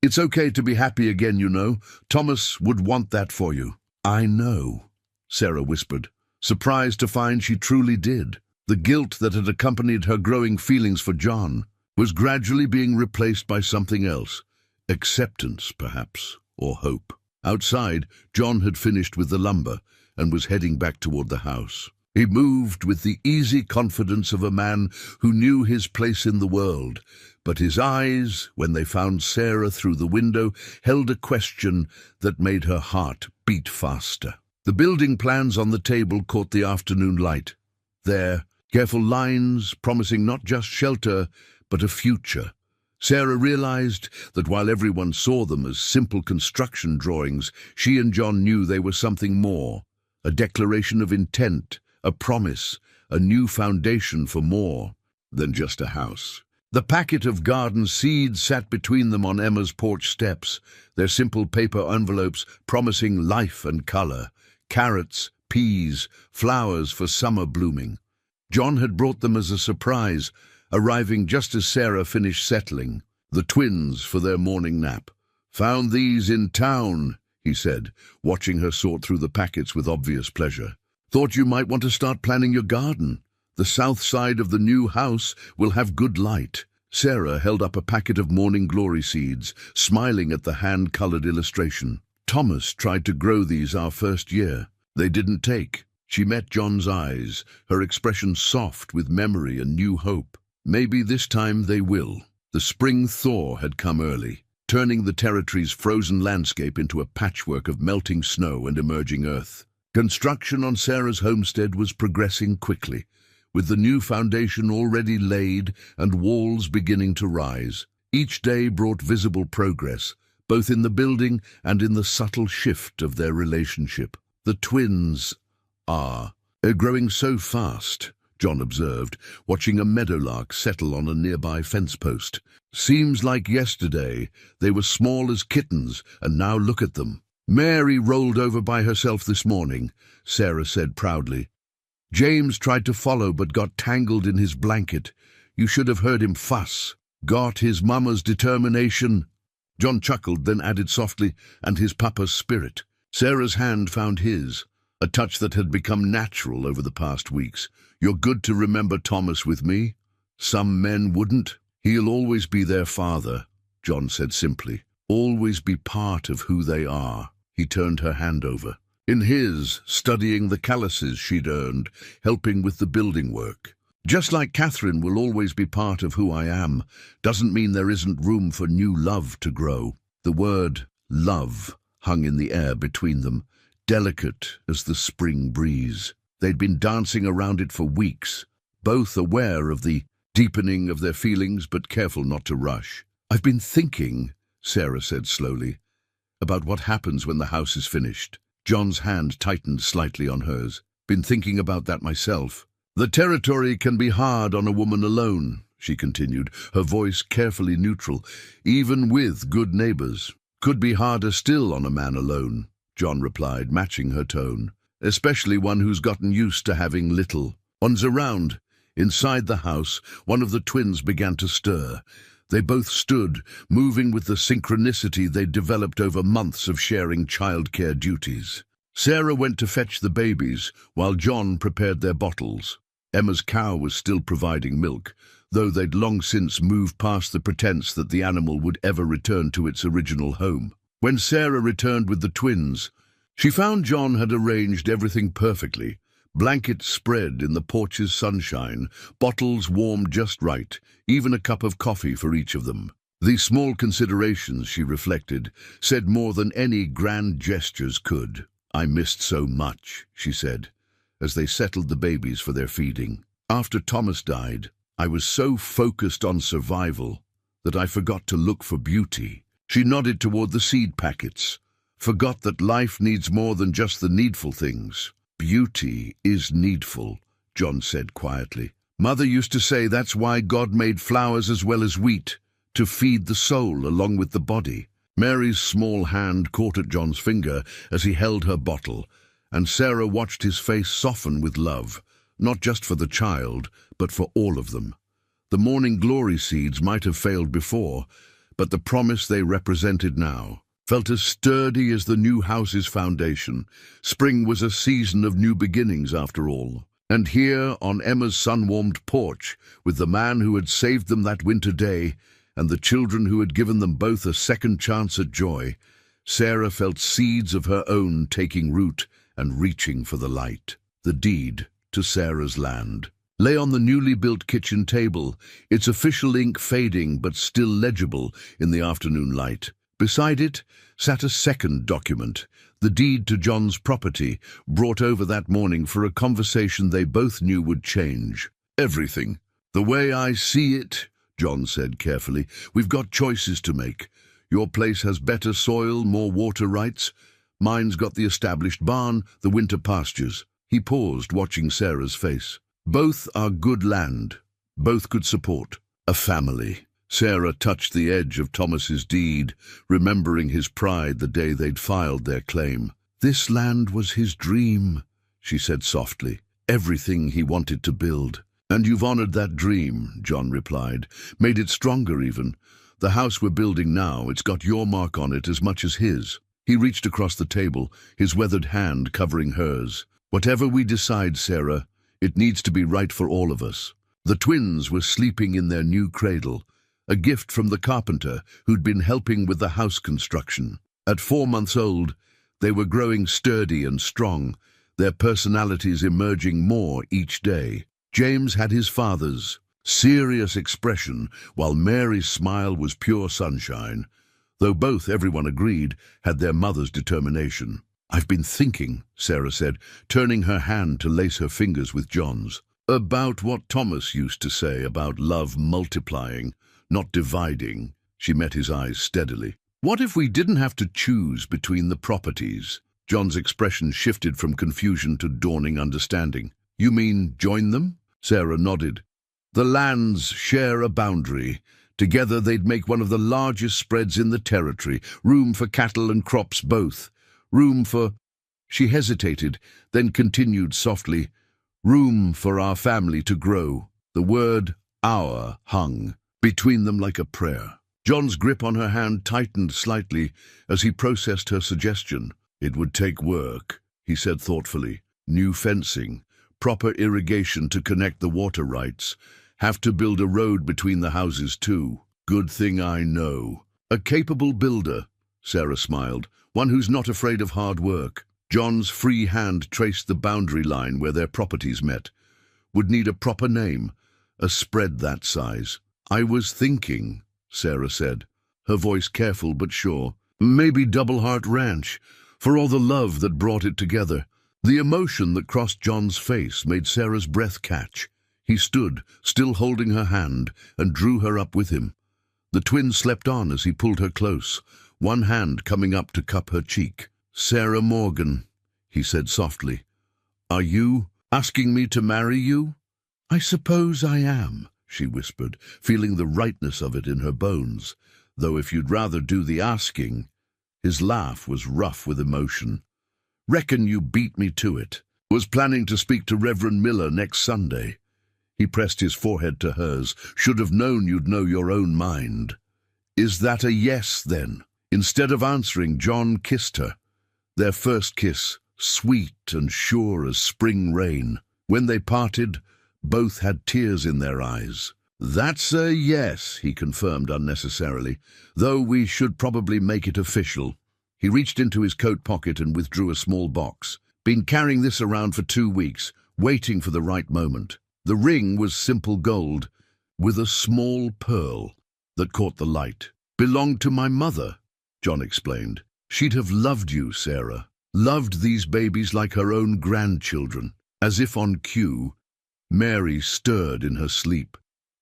"It's okay to be happy again, you know. Thomas would want that for you." "I know," Sarah whispered, surprised to find she truly did. The guilt that had accompanied her growing feelings for John was gradually being replaced by something else. Acceptance, perhaps, or hope. Outside, John had finished with the lumber and was heading back toward the house. He moved with the easy confidence of a man who knew his place in the world, but his eyes, when they found Sarah through the window, held a question that made her heart beat faster. The building plans on the table caught the afternoon light. There, careful lines promising not just shelter, but a future. Sarah realized that while everyone saw them as simple construction drawings, she and John knew they were something more, a declaration of intent, a promise, a new foundation for more than just a house. The packet of garden seeds sat between them on Emma's porch steps, their simple paper envelopes promising life and color, carrots, peas, flowers for summer blooming. John had brought them as a surprise, arriving just as Sarah finished settling the twins for their morning nap. "Found these in town," he said, watching her sort through the packets with obvious pleasure. "Thought you might want to start planning your garden. The south side of the new house will have good light." Sarah held up a packet of morning glory seeds, smiling at the hand-colored illustration. "Thomas tried to grow these our first year. They didn't take." She met John's eyes, her expression soft with memory and new hope. "Maybe this time they will." The spring thaw had come early, turning the territory's frozen landscape into a patchwork of melting snow and emerging earth. Construction on Sarah's homestead was progressing quickly, with the new foundation already laid and walls beginning to rise. Each day brought visible progress, both in the building and in the subtle shift of their relationship. The twins are growing so fast, John observed, watching a meadowlark settle on a nearby fence post. Seems like yesterday they were small as kittens, and now look at them. Mary rolled over by herself this morning, Sarah said proudly. James tried to follow but got tangled in his blanket. You should have heard him fuss. Got his mama's determination. John chuckled, then added softly, and his papa's spirit. Sarah's hand found his, a touch that had become natural over the past weeks. You're good to remember Thomas with me. Some men wouldn't. He'll always be their father, John said simply. Always be part of who they are. He turned her hand over. In his, studying the calluses she'd earned, helping with the building work. Just like Catherine will always be part of who I am, doesn't mean there isn't room for new love to grow. The word love hung in the air between them, delicate as the spring breeze. They'd been dancing around it for weeks, both aware of the deepening of their feelings but careful not to rush. I've been thinking, Sarah said slowly, about what happens when the house is finished. John's hand tightened slightly on hers. Been thinking about that myself. The territory can be hard on a woman alone, she continued, her voice carefully neutral, even with good neighbors. Could be harder still on a man alone, John replied, matching her tone. Especially one who's gotten used to having little. One's around. Inside the house, one of the twins began to stir. They both stood, moving with the synchronicity they'd developed over months of sharing childcare duties. Sarah went to fetch the babies, while John prepared their bottles. Emma's cow was still providing milk, though they'd long since moved past the pretense that the animal would ever return to its original home. When Sarah returned with the twins, she found John had arranged everything perfectly. Blankets spread in the porch's sunshine, bottles warmed just right, even a cup of coffee for each of them. These small considerations, she reflected, said more than any grand gestures could. I missed so much, she said, as they settled the babies for their feeding. After Thomas died, I was so focused on survival that I forgot to look for beauty. She nodded toward the seed packets, forgot that life needs more than just the needful things. Beauty is needful, John said quietly. Mother used to say that's why God made flowers as well as wheat, to feed the soul along with the body. Mary's small hand caught at John's finger as he held her bottle, and Sarah watched his face soften with love, not just for the child, but for all of them. The morning glory seeds might have failed before, but the promise they represented now felt as sturdy as the new house's foundation. Spring was a season of new beginnings, after all. And here, on Emma's sun-warmed porch, with the man who had saved them that winter day, and the children who had given them both a second chance at joy, Sarah felt seeds of her own taking root and reaching for the light. The deed to Sarah's land lay on the newly built kitchen table, its official ink fading but still legible in the afternoon light. Beside it sat a second document, the deed to John's property, brought over that morning for a conversation they both knew would change everything. The way I see it, John said carefully, we've got choices to make. Your place has better soil, more water rights. Mine's got the established barn, the winter pastures. He paused, watching Sarah's face. Both are good land. Both could support a family. Sarah touched the edge of Thomas's deed, remembering his pride the day they'd filed their claim. This land was his dream, she said softly, everything he wanted to build. And you've honored that dream, John replied, made it stronger even. The house we're building now, it's got your mark on it as much as his. He reached across the table, his weathered hand covering hers. Whatever we decide, Sarah, it needs to be right for all of us. The twins were sleeping in their new cradle, a gift from the carpenter who'd been helping with the house construction. At 4 months old, they were growing sturdy and strong, their personalities emerging more each day. James had his father's serious expression, while Mary's smile was pure sunshine, though both, everyone agreed, had their mother's determination. "I've been thinking," Sarah said, turning her hand to lace her fingers with John's, "about what Thomas used to say about love multiplying, not dividing." She met his eyes steadily. "What if we didn't have to choose between the properties?" John's expression shifted from confusion to dawning understanding. "You mean join them?" Sarah nodded. "The lands share a boundary. Together they'd make one of the largest spreads in the territory, room for cattle and crops both. Room for—" She hesitated, then continued softly, "room for our family to grow." The word "our" hung between them like a prayer. John's grip on her hand tightened slightly as he processed her suggestion. "It would take work," he said thoughtfully. "New fencing, proper irrigation to connect the water rights. Have to build a road between the houses too. Good thing I know." "A capable builder," Sarah smiled. "One who's not afraid of hard work." John's free hand traced the boundary line where their properties met. "Would need a proper name, a spread that size." "I was thinking," Sarah said, her voice careful but sure, "maybe Double Heart Ranch, for all the love that brought it together." The emotion that crossed John's face made Sarah's breath catch. He stood, still holding her hand, and drew her up with him. The twins slept on as he pulled her close, one hand coming up to cup her cheek. "Sarah Morgan," he said softly, "are you asking me to marry you?" "I suppose I am," she whispered, feeling the rightness of it in her bones, "though if you'd rather do the asking—" His laugh was rough with emotion. "Reckon you beat me to it. Was planning to speak to Reverend Miller next Sunday." He pressed his forehead to hers. "Should have known you'd know your own mind." "Is that a yes, then?" Instead of answering, John kissed her. Their first kiss, sweet and sure as spring rain. When they parted, both had tears in their eyes. "That's a yes," he confirmed unnecessarily, "though we should probably make it official." He reached into his coat pocket and withdrew a small box. "Been carrying this around for 2 weeks, waiting for the right moment." The ring was simple gold, with a small pearl that caught the light. "Belonged to my mother," John explained. "She'd have loved you, Sarah. Loved these babies like her own grandchildren." As if on cue, Mary stirred in her sleep,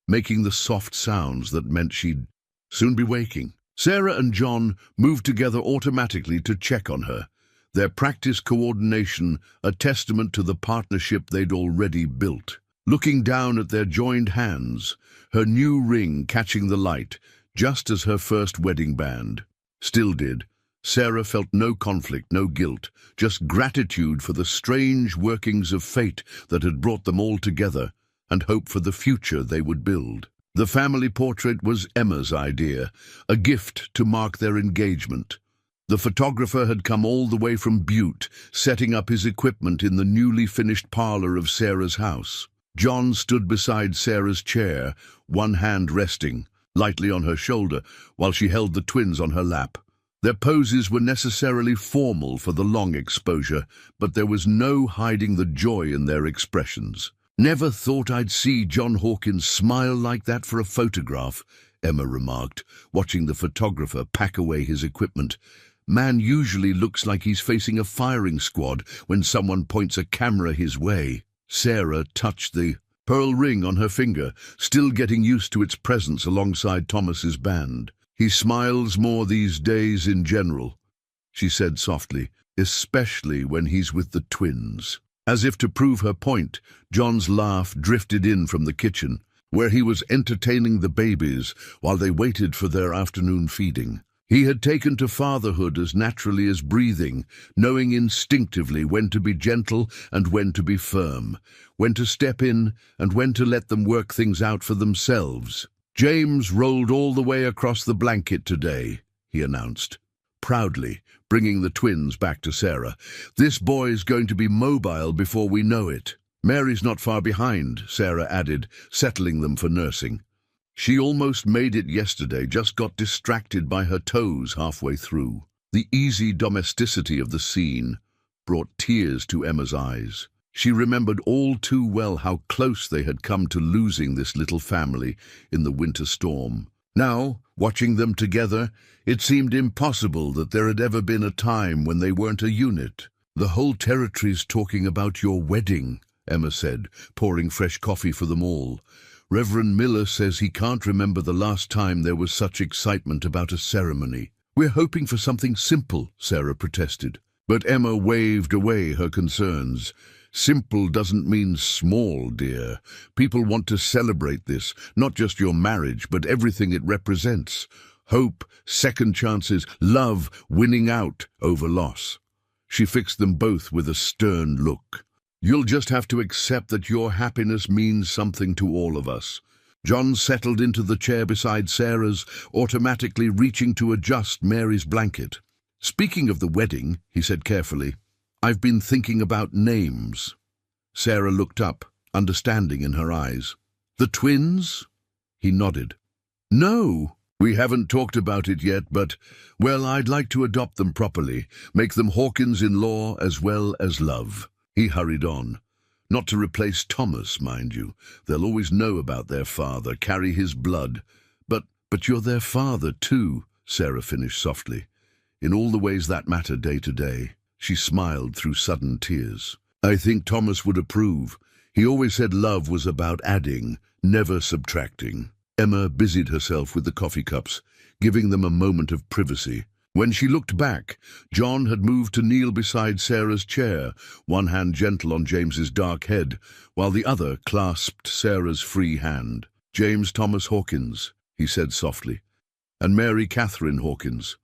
making the soft sounds that meant she'd soon be waking. Sarah and John moved together automatically to check on her, their practice coordination a testament to the partnership they'd already built. Looking down at their joined hands, her new ring catching the light, just as her first wedding band still did, Sarah felt no conflict, no guilt, just gratitude for the strange workings of fate that had brought them all together, and hope for the future they would build. The family portrait was Emma's idea, a gift to mark their engagement. The photographer had come all the way from Butte, setting up his equipment in the newly finished parlor of Sarah's house. John stood beside Sarah's chair, one hand resting lightly on her shoulder, while she held the twins on her lap. Their poses were necessarily formal for the long exposure, but there was no hiding the joy in their expressions. "Never thought I'd see John Hawkins smile like that for a photograph," Emma remarked, watching the photographer pack away his equipment. "Man usually looks like he's facing a firing squad when someone points a camera his way." Sarah touched the pearl ring on her finger, still getting used to its presence alongside Thomas's band. "He smiles more these days in general," she said softly, "especially when he's with the twins." As if to prove her point, John's laugh drifted in from the kitchen, where he was entertaining the babies while they waited for their afternoon feeding. He had taken to fatherhood as naturally as breathing, knowing instinctively when to be gentle and when to be firm, when to step in and when to let them work things out for themselves. "James rolled all the way across the blanket today," he announced, proudly, bringing the twins back to Sarah. "This boy's going to be mobile before we know it." "Mary's not far behind," Sarah added, settling them for nursing. "She almost made it yesterday, just got distracted by her toes halfway through." The easy domesticity of the scene brought tears to Emma's eyes. She remembered all too well how close they had come to losing this little family in the winter storm. Now, watching them together, it seemed impossible that there had ever been a time when they weren't a unit. "The whole territory's talking about your wedding," Emma said, pouring fresh coffee for them all. "Reverend Miller says he can't remember the last time there was such excitement about a ceremony." "We're hoping for something simple," Sarah protested. But Emma waved away her concerns. "Simple doesn't mean small, dear. People want to celebrate this, not just your marriage, but everything it represents. Hope, second chances, love, winning out over loss." She fixed them both with a stern look. "You'll just have to accept that your happiness means something to all of us." John settled into the chair beside Sarah's, automatically reaching to adjust Mary's blanket. "Speaking of the wedding," he said carefully, "I've been thinking about names." Sarah looked up, understanding in her eyes. "The twins?" He nodded. "No, we haven't talked about it yet, but, well, I'd like to adopt them properly, make them Hawkins-in-law as well as Love." He hurried on. "Not to replace Thomas, mind you. They'll always know about their father, carry his blood. But you're their father too," Sarah finished softly. "In all the ways that matter day to day." She smiled through sudden tears. "I think Thomas would approve. He always said love was about adding, never subtracting." Emma busied herself with the coffee cups, giving them a moment of privacy. When she looked back, John had moved to kneel beside Sarah's chair, one hand gentle on James's dark head, while the other clasped Sarah's free hand. "James Thomas Hawkins," he said softly, "and Mary Catherine Hawkins,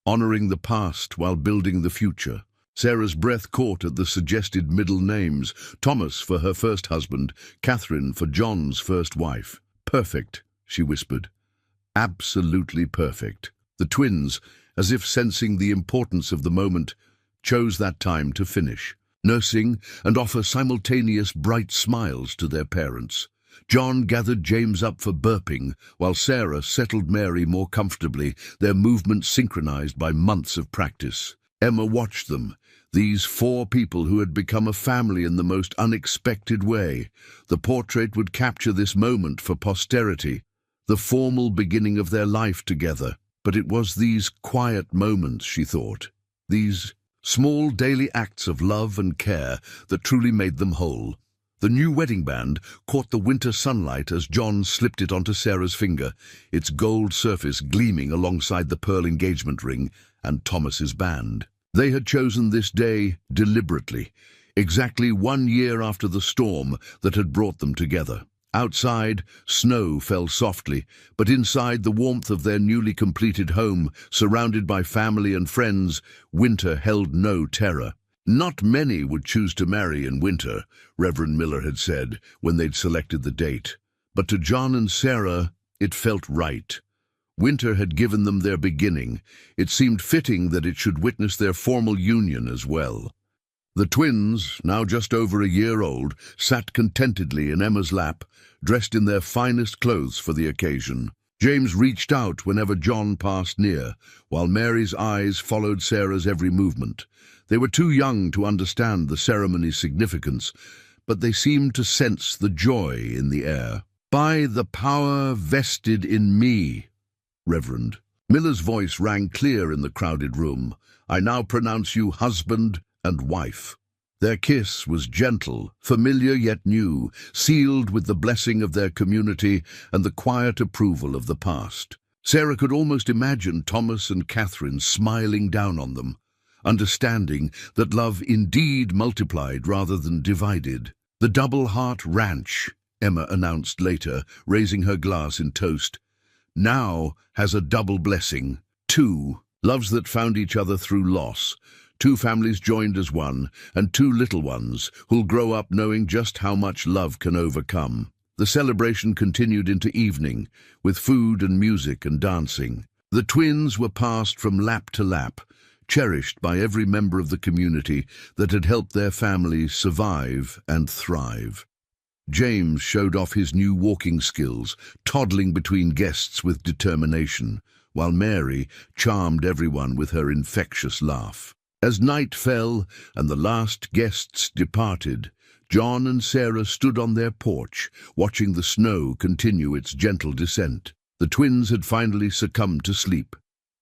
honoring the past while building the future." Sarah's breath caught at the suggested middle names, Thomas for her first husband, Catherine for John's first wife. "Perfect," she whispered. "Absolutely perfect." The twins, as if sensing the importance of the moment, chose that time to finish, nursing and offer simultaneous bright smiles to their parents. John gathered James up for burping, while Sarah settled Mary more comfortably, their movements synchronized by months of practice. Emma watched them, these four people who had become a family in the most unexpected way. The portrait would capture this moment for posterity, the formal beginning of their life together. But it was these quiet moments, she thought, these small daily acts of love and care that truly made them whole. The new wedding band caught the winter sunlight as John slipped it onto Sarah's finger, its gold surface gleaming alongside the pearl engagement ring and Thomas's band. They had chosen this day deliberately, exactly 1 year after the storm that had brought them together. Outside, snow fell softly, but inside the warmth of their newly completed home, surrounded by family and friends, winter held no terror. Not many would choose to marry in winter, Reverend Miller had said when they'd selected the date. But to John and Sarah, it felt right. Winter had given them their beginning. It seemed fitting that it should witness their formal union as well. The twins, now just over a year old, sat contentedly in Emma's lap, dressed in their finest clothes for the occasion. James reached out whenever John passed near, while Mary's eyes followed Sarah's every movement. They were too young to understand the ceremony's significance, but they seemed to sense the joy in the air. "By the power vested in me, Reverend." Miller's voice rang clear in the crowded room. "I now pronounce you husband and wife." Their kiss was gentle, familiar yet new, sealed with the blessing of their community and the quiet approval of the past. Sarah could almost imagine Thomas and Catherine smiling down on them, understanding that love indeed multiplied rather than divided. "The Double Heart Ranch," Emma announced later, raising her glass in toast, "now has a double blessing. 2 loves that found each other through loss. 2 families joined as one, and 2 little ones who'll grow up knowing just how much love can overcome." The celebration continued into evening, with food and music and dancing. The twins were passed from lap to lap, cherished by every member of the community that had helped their family survive and thrive. James showed off his new walking skills, toddling between guests with determination, while Mary charmed everyone with her infectious laugh. As night fell and the last guests departed, John and Sarah stood on their porch, watching the snow continue its gentle descent. The twins had finally succumbed to sleep,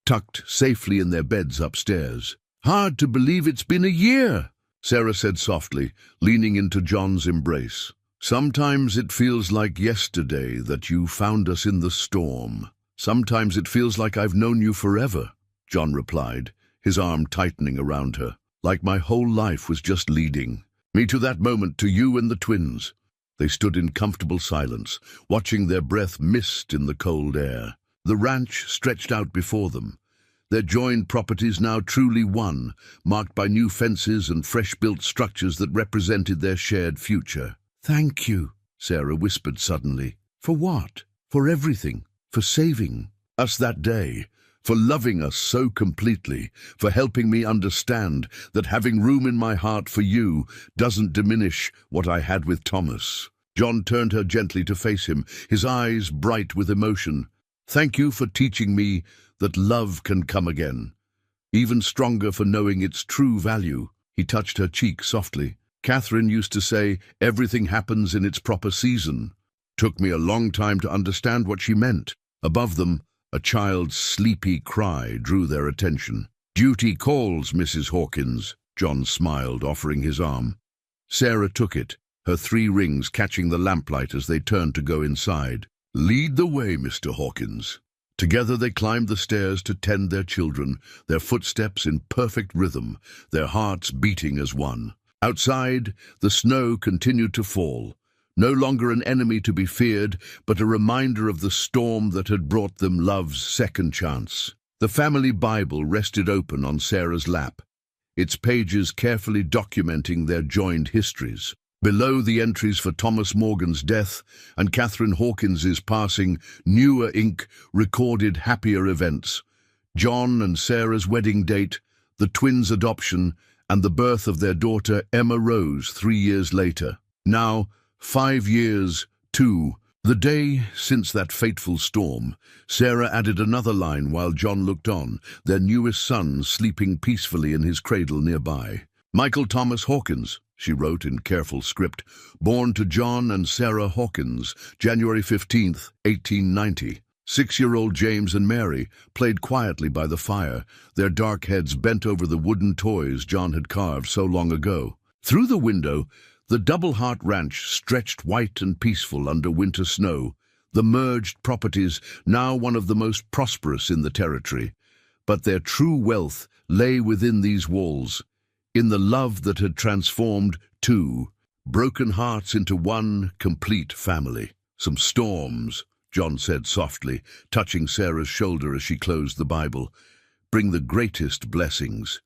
tucked safely in their beds upstairs. "Hard to believe it's been a year," Sarah said softly, leaning into John's embrace. "Sometimes it feels like yesterday that you found us in the storm. Sometimes it feels like I've known you forever," John replied, his arm tightening around her. "Like my whole life was just leading me to that moment, to you and the twins." They stood in comfortable silence, watching their breath mist in the cold air. The ranch stretched out before them, their joined properties now truly one, marked by new fences and fresh-built structures that represented their shared future. "Thank you," Sarah whispered suddenly. "For what? For everything. For saving us that day. For loving us so completely. For helping me understand that having room in my heart for you doesn't diminish what I had with Thomas." John turned her gently to face him, his eyes bright with emotion. "Thank you for teaching me that love can come again. Even stronger for knowing its true value." He touched her cheek softly. "Catherine used to say, 'Everything happens in its proper season.' Took me a long time to understand what she meant." Above them, a child's sleepy cry drew their attention. "Duty calls, Mrs. Hawkins," John smiled, offering his arm. Sarah took it, her 3 rings catching the lamplight as they turned to go inside. "Lead the way, Mr. Hawkins." Together they climbed the stairs to tend their children, their footsteps in perfect rhythm, their hearts beating as one. Outside, the snow continued to fall. No longer an enemy to be feared, but a reminder of the storm that had brought them love's second chance. The family Bible rested open on Sarah's lap, its pages carefully documenting their joined histories. Below, the entries for Thomas Morgan's death and Catherine Hawkins's passing, newer ink recorded happier events. John and Sarah's wedding date, the twins' adoption, and the birth of their daughter Emma Rose 3 years later. Now, 5 years, too. The day since that fateful storm, Sarah added another line while John looked on, their newest son sleeping peacefully in his cradle nearby. "Michael Thomas Hawkins," she wrote in careful script, "born to John and Sarah Hawkins, January 15th, 1890. 6-year-old James and Mary played quietly by the fire, their dark heads bent over the wooden toys John had carved so long ago. Through the window, the Double Heart Ranch stretched white and peaceful under winter snow, the merged properties now one of the most prosperous in the territory. But their true wealth lay within these walls, in the love that had transformed 2 broken hearts into one complete family. "Some storms," John said softly, touching Sarah's shoulder as she closed the Bible, "bring the greatest blessings.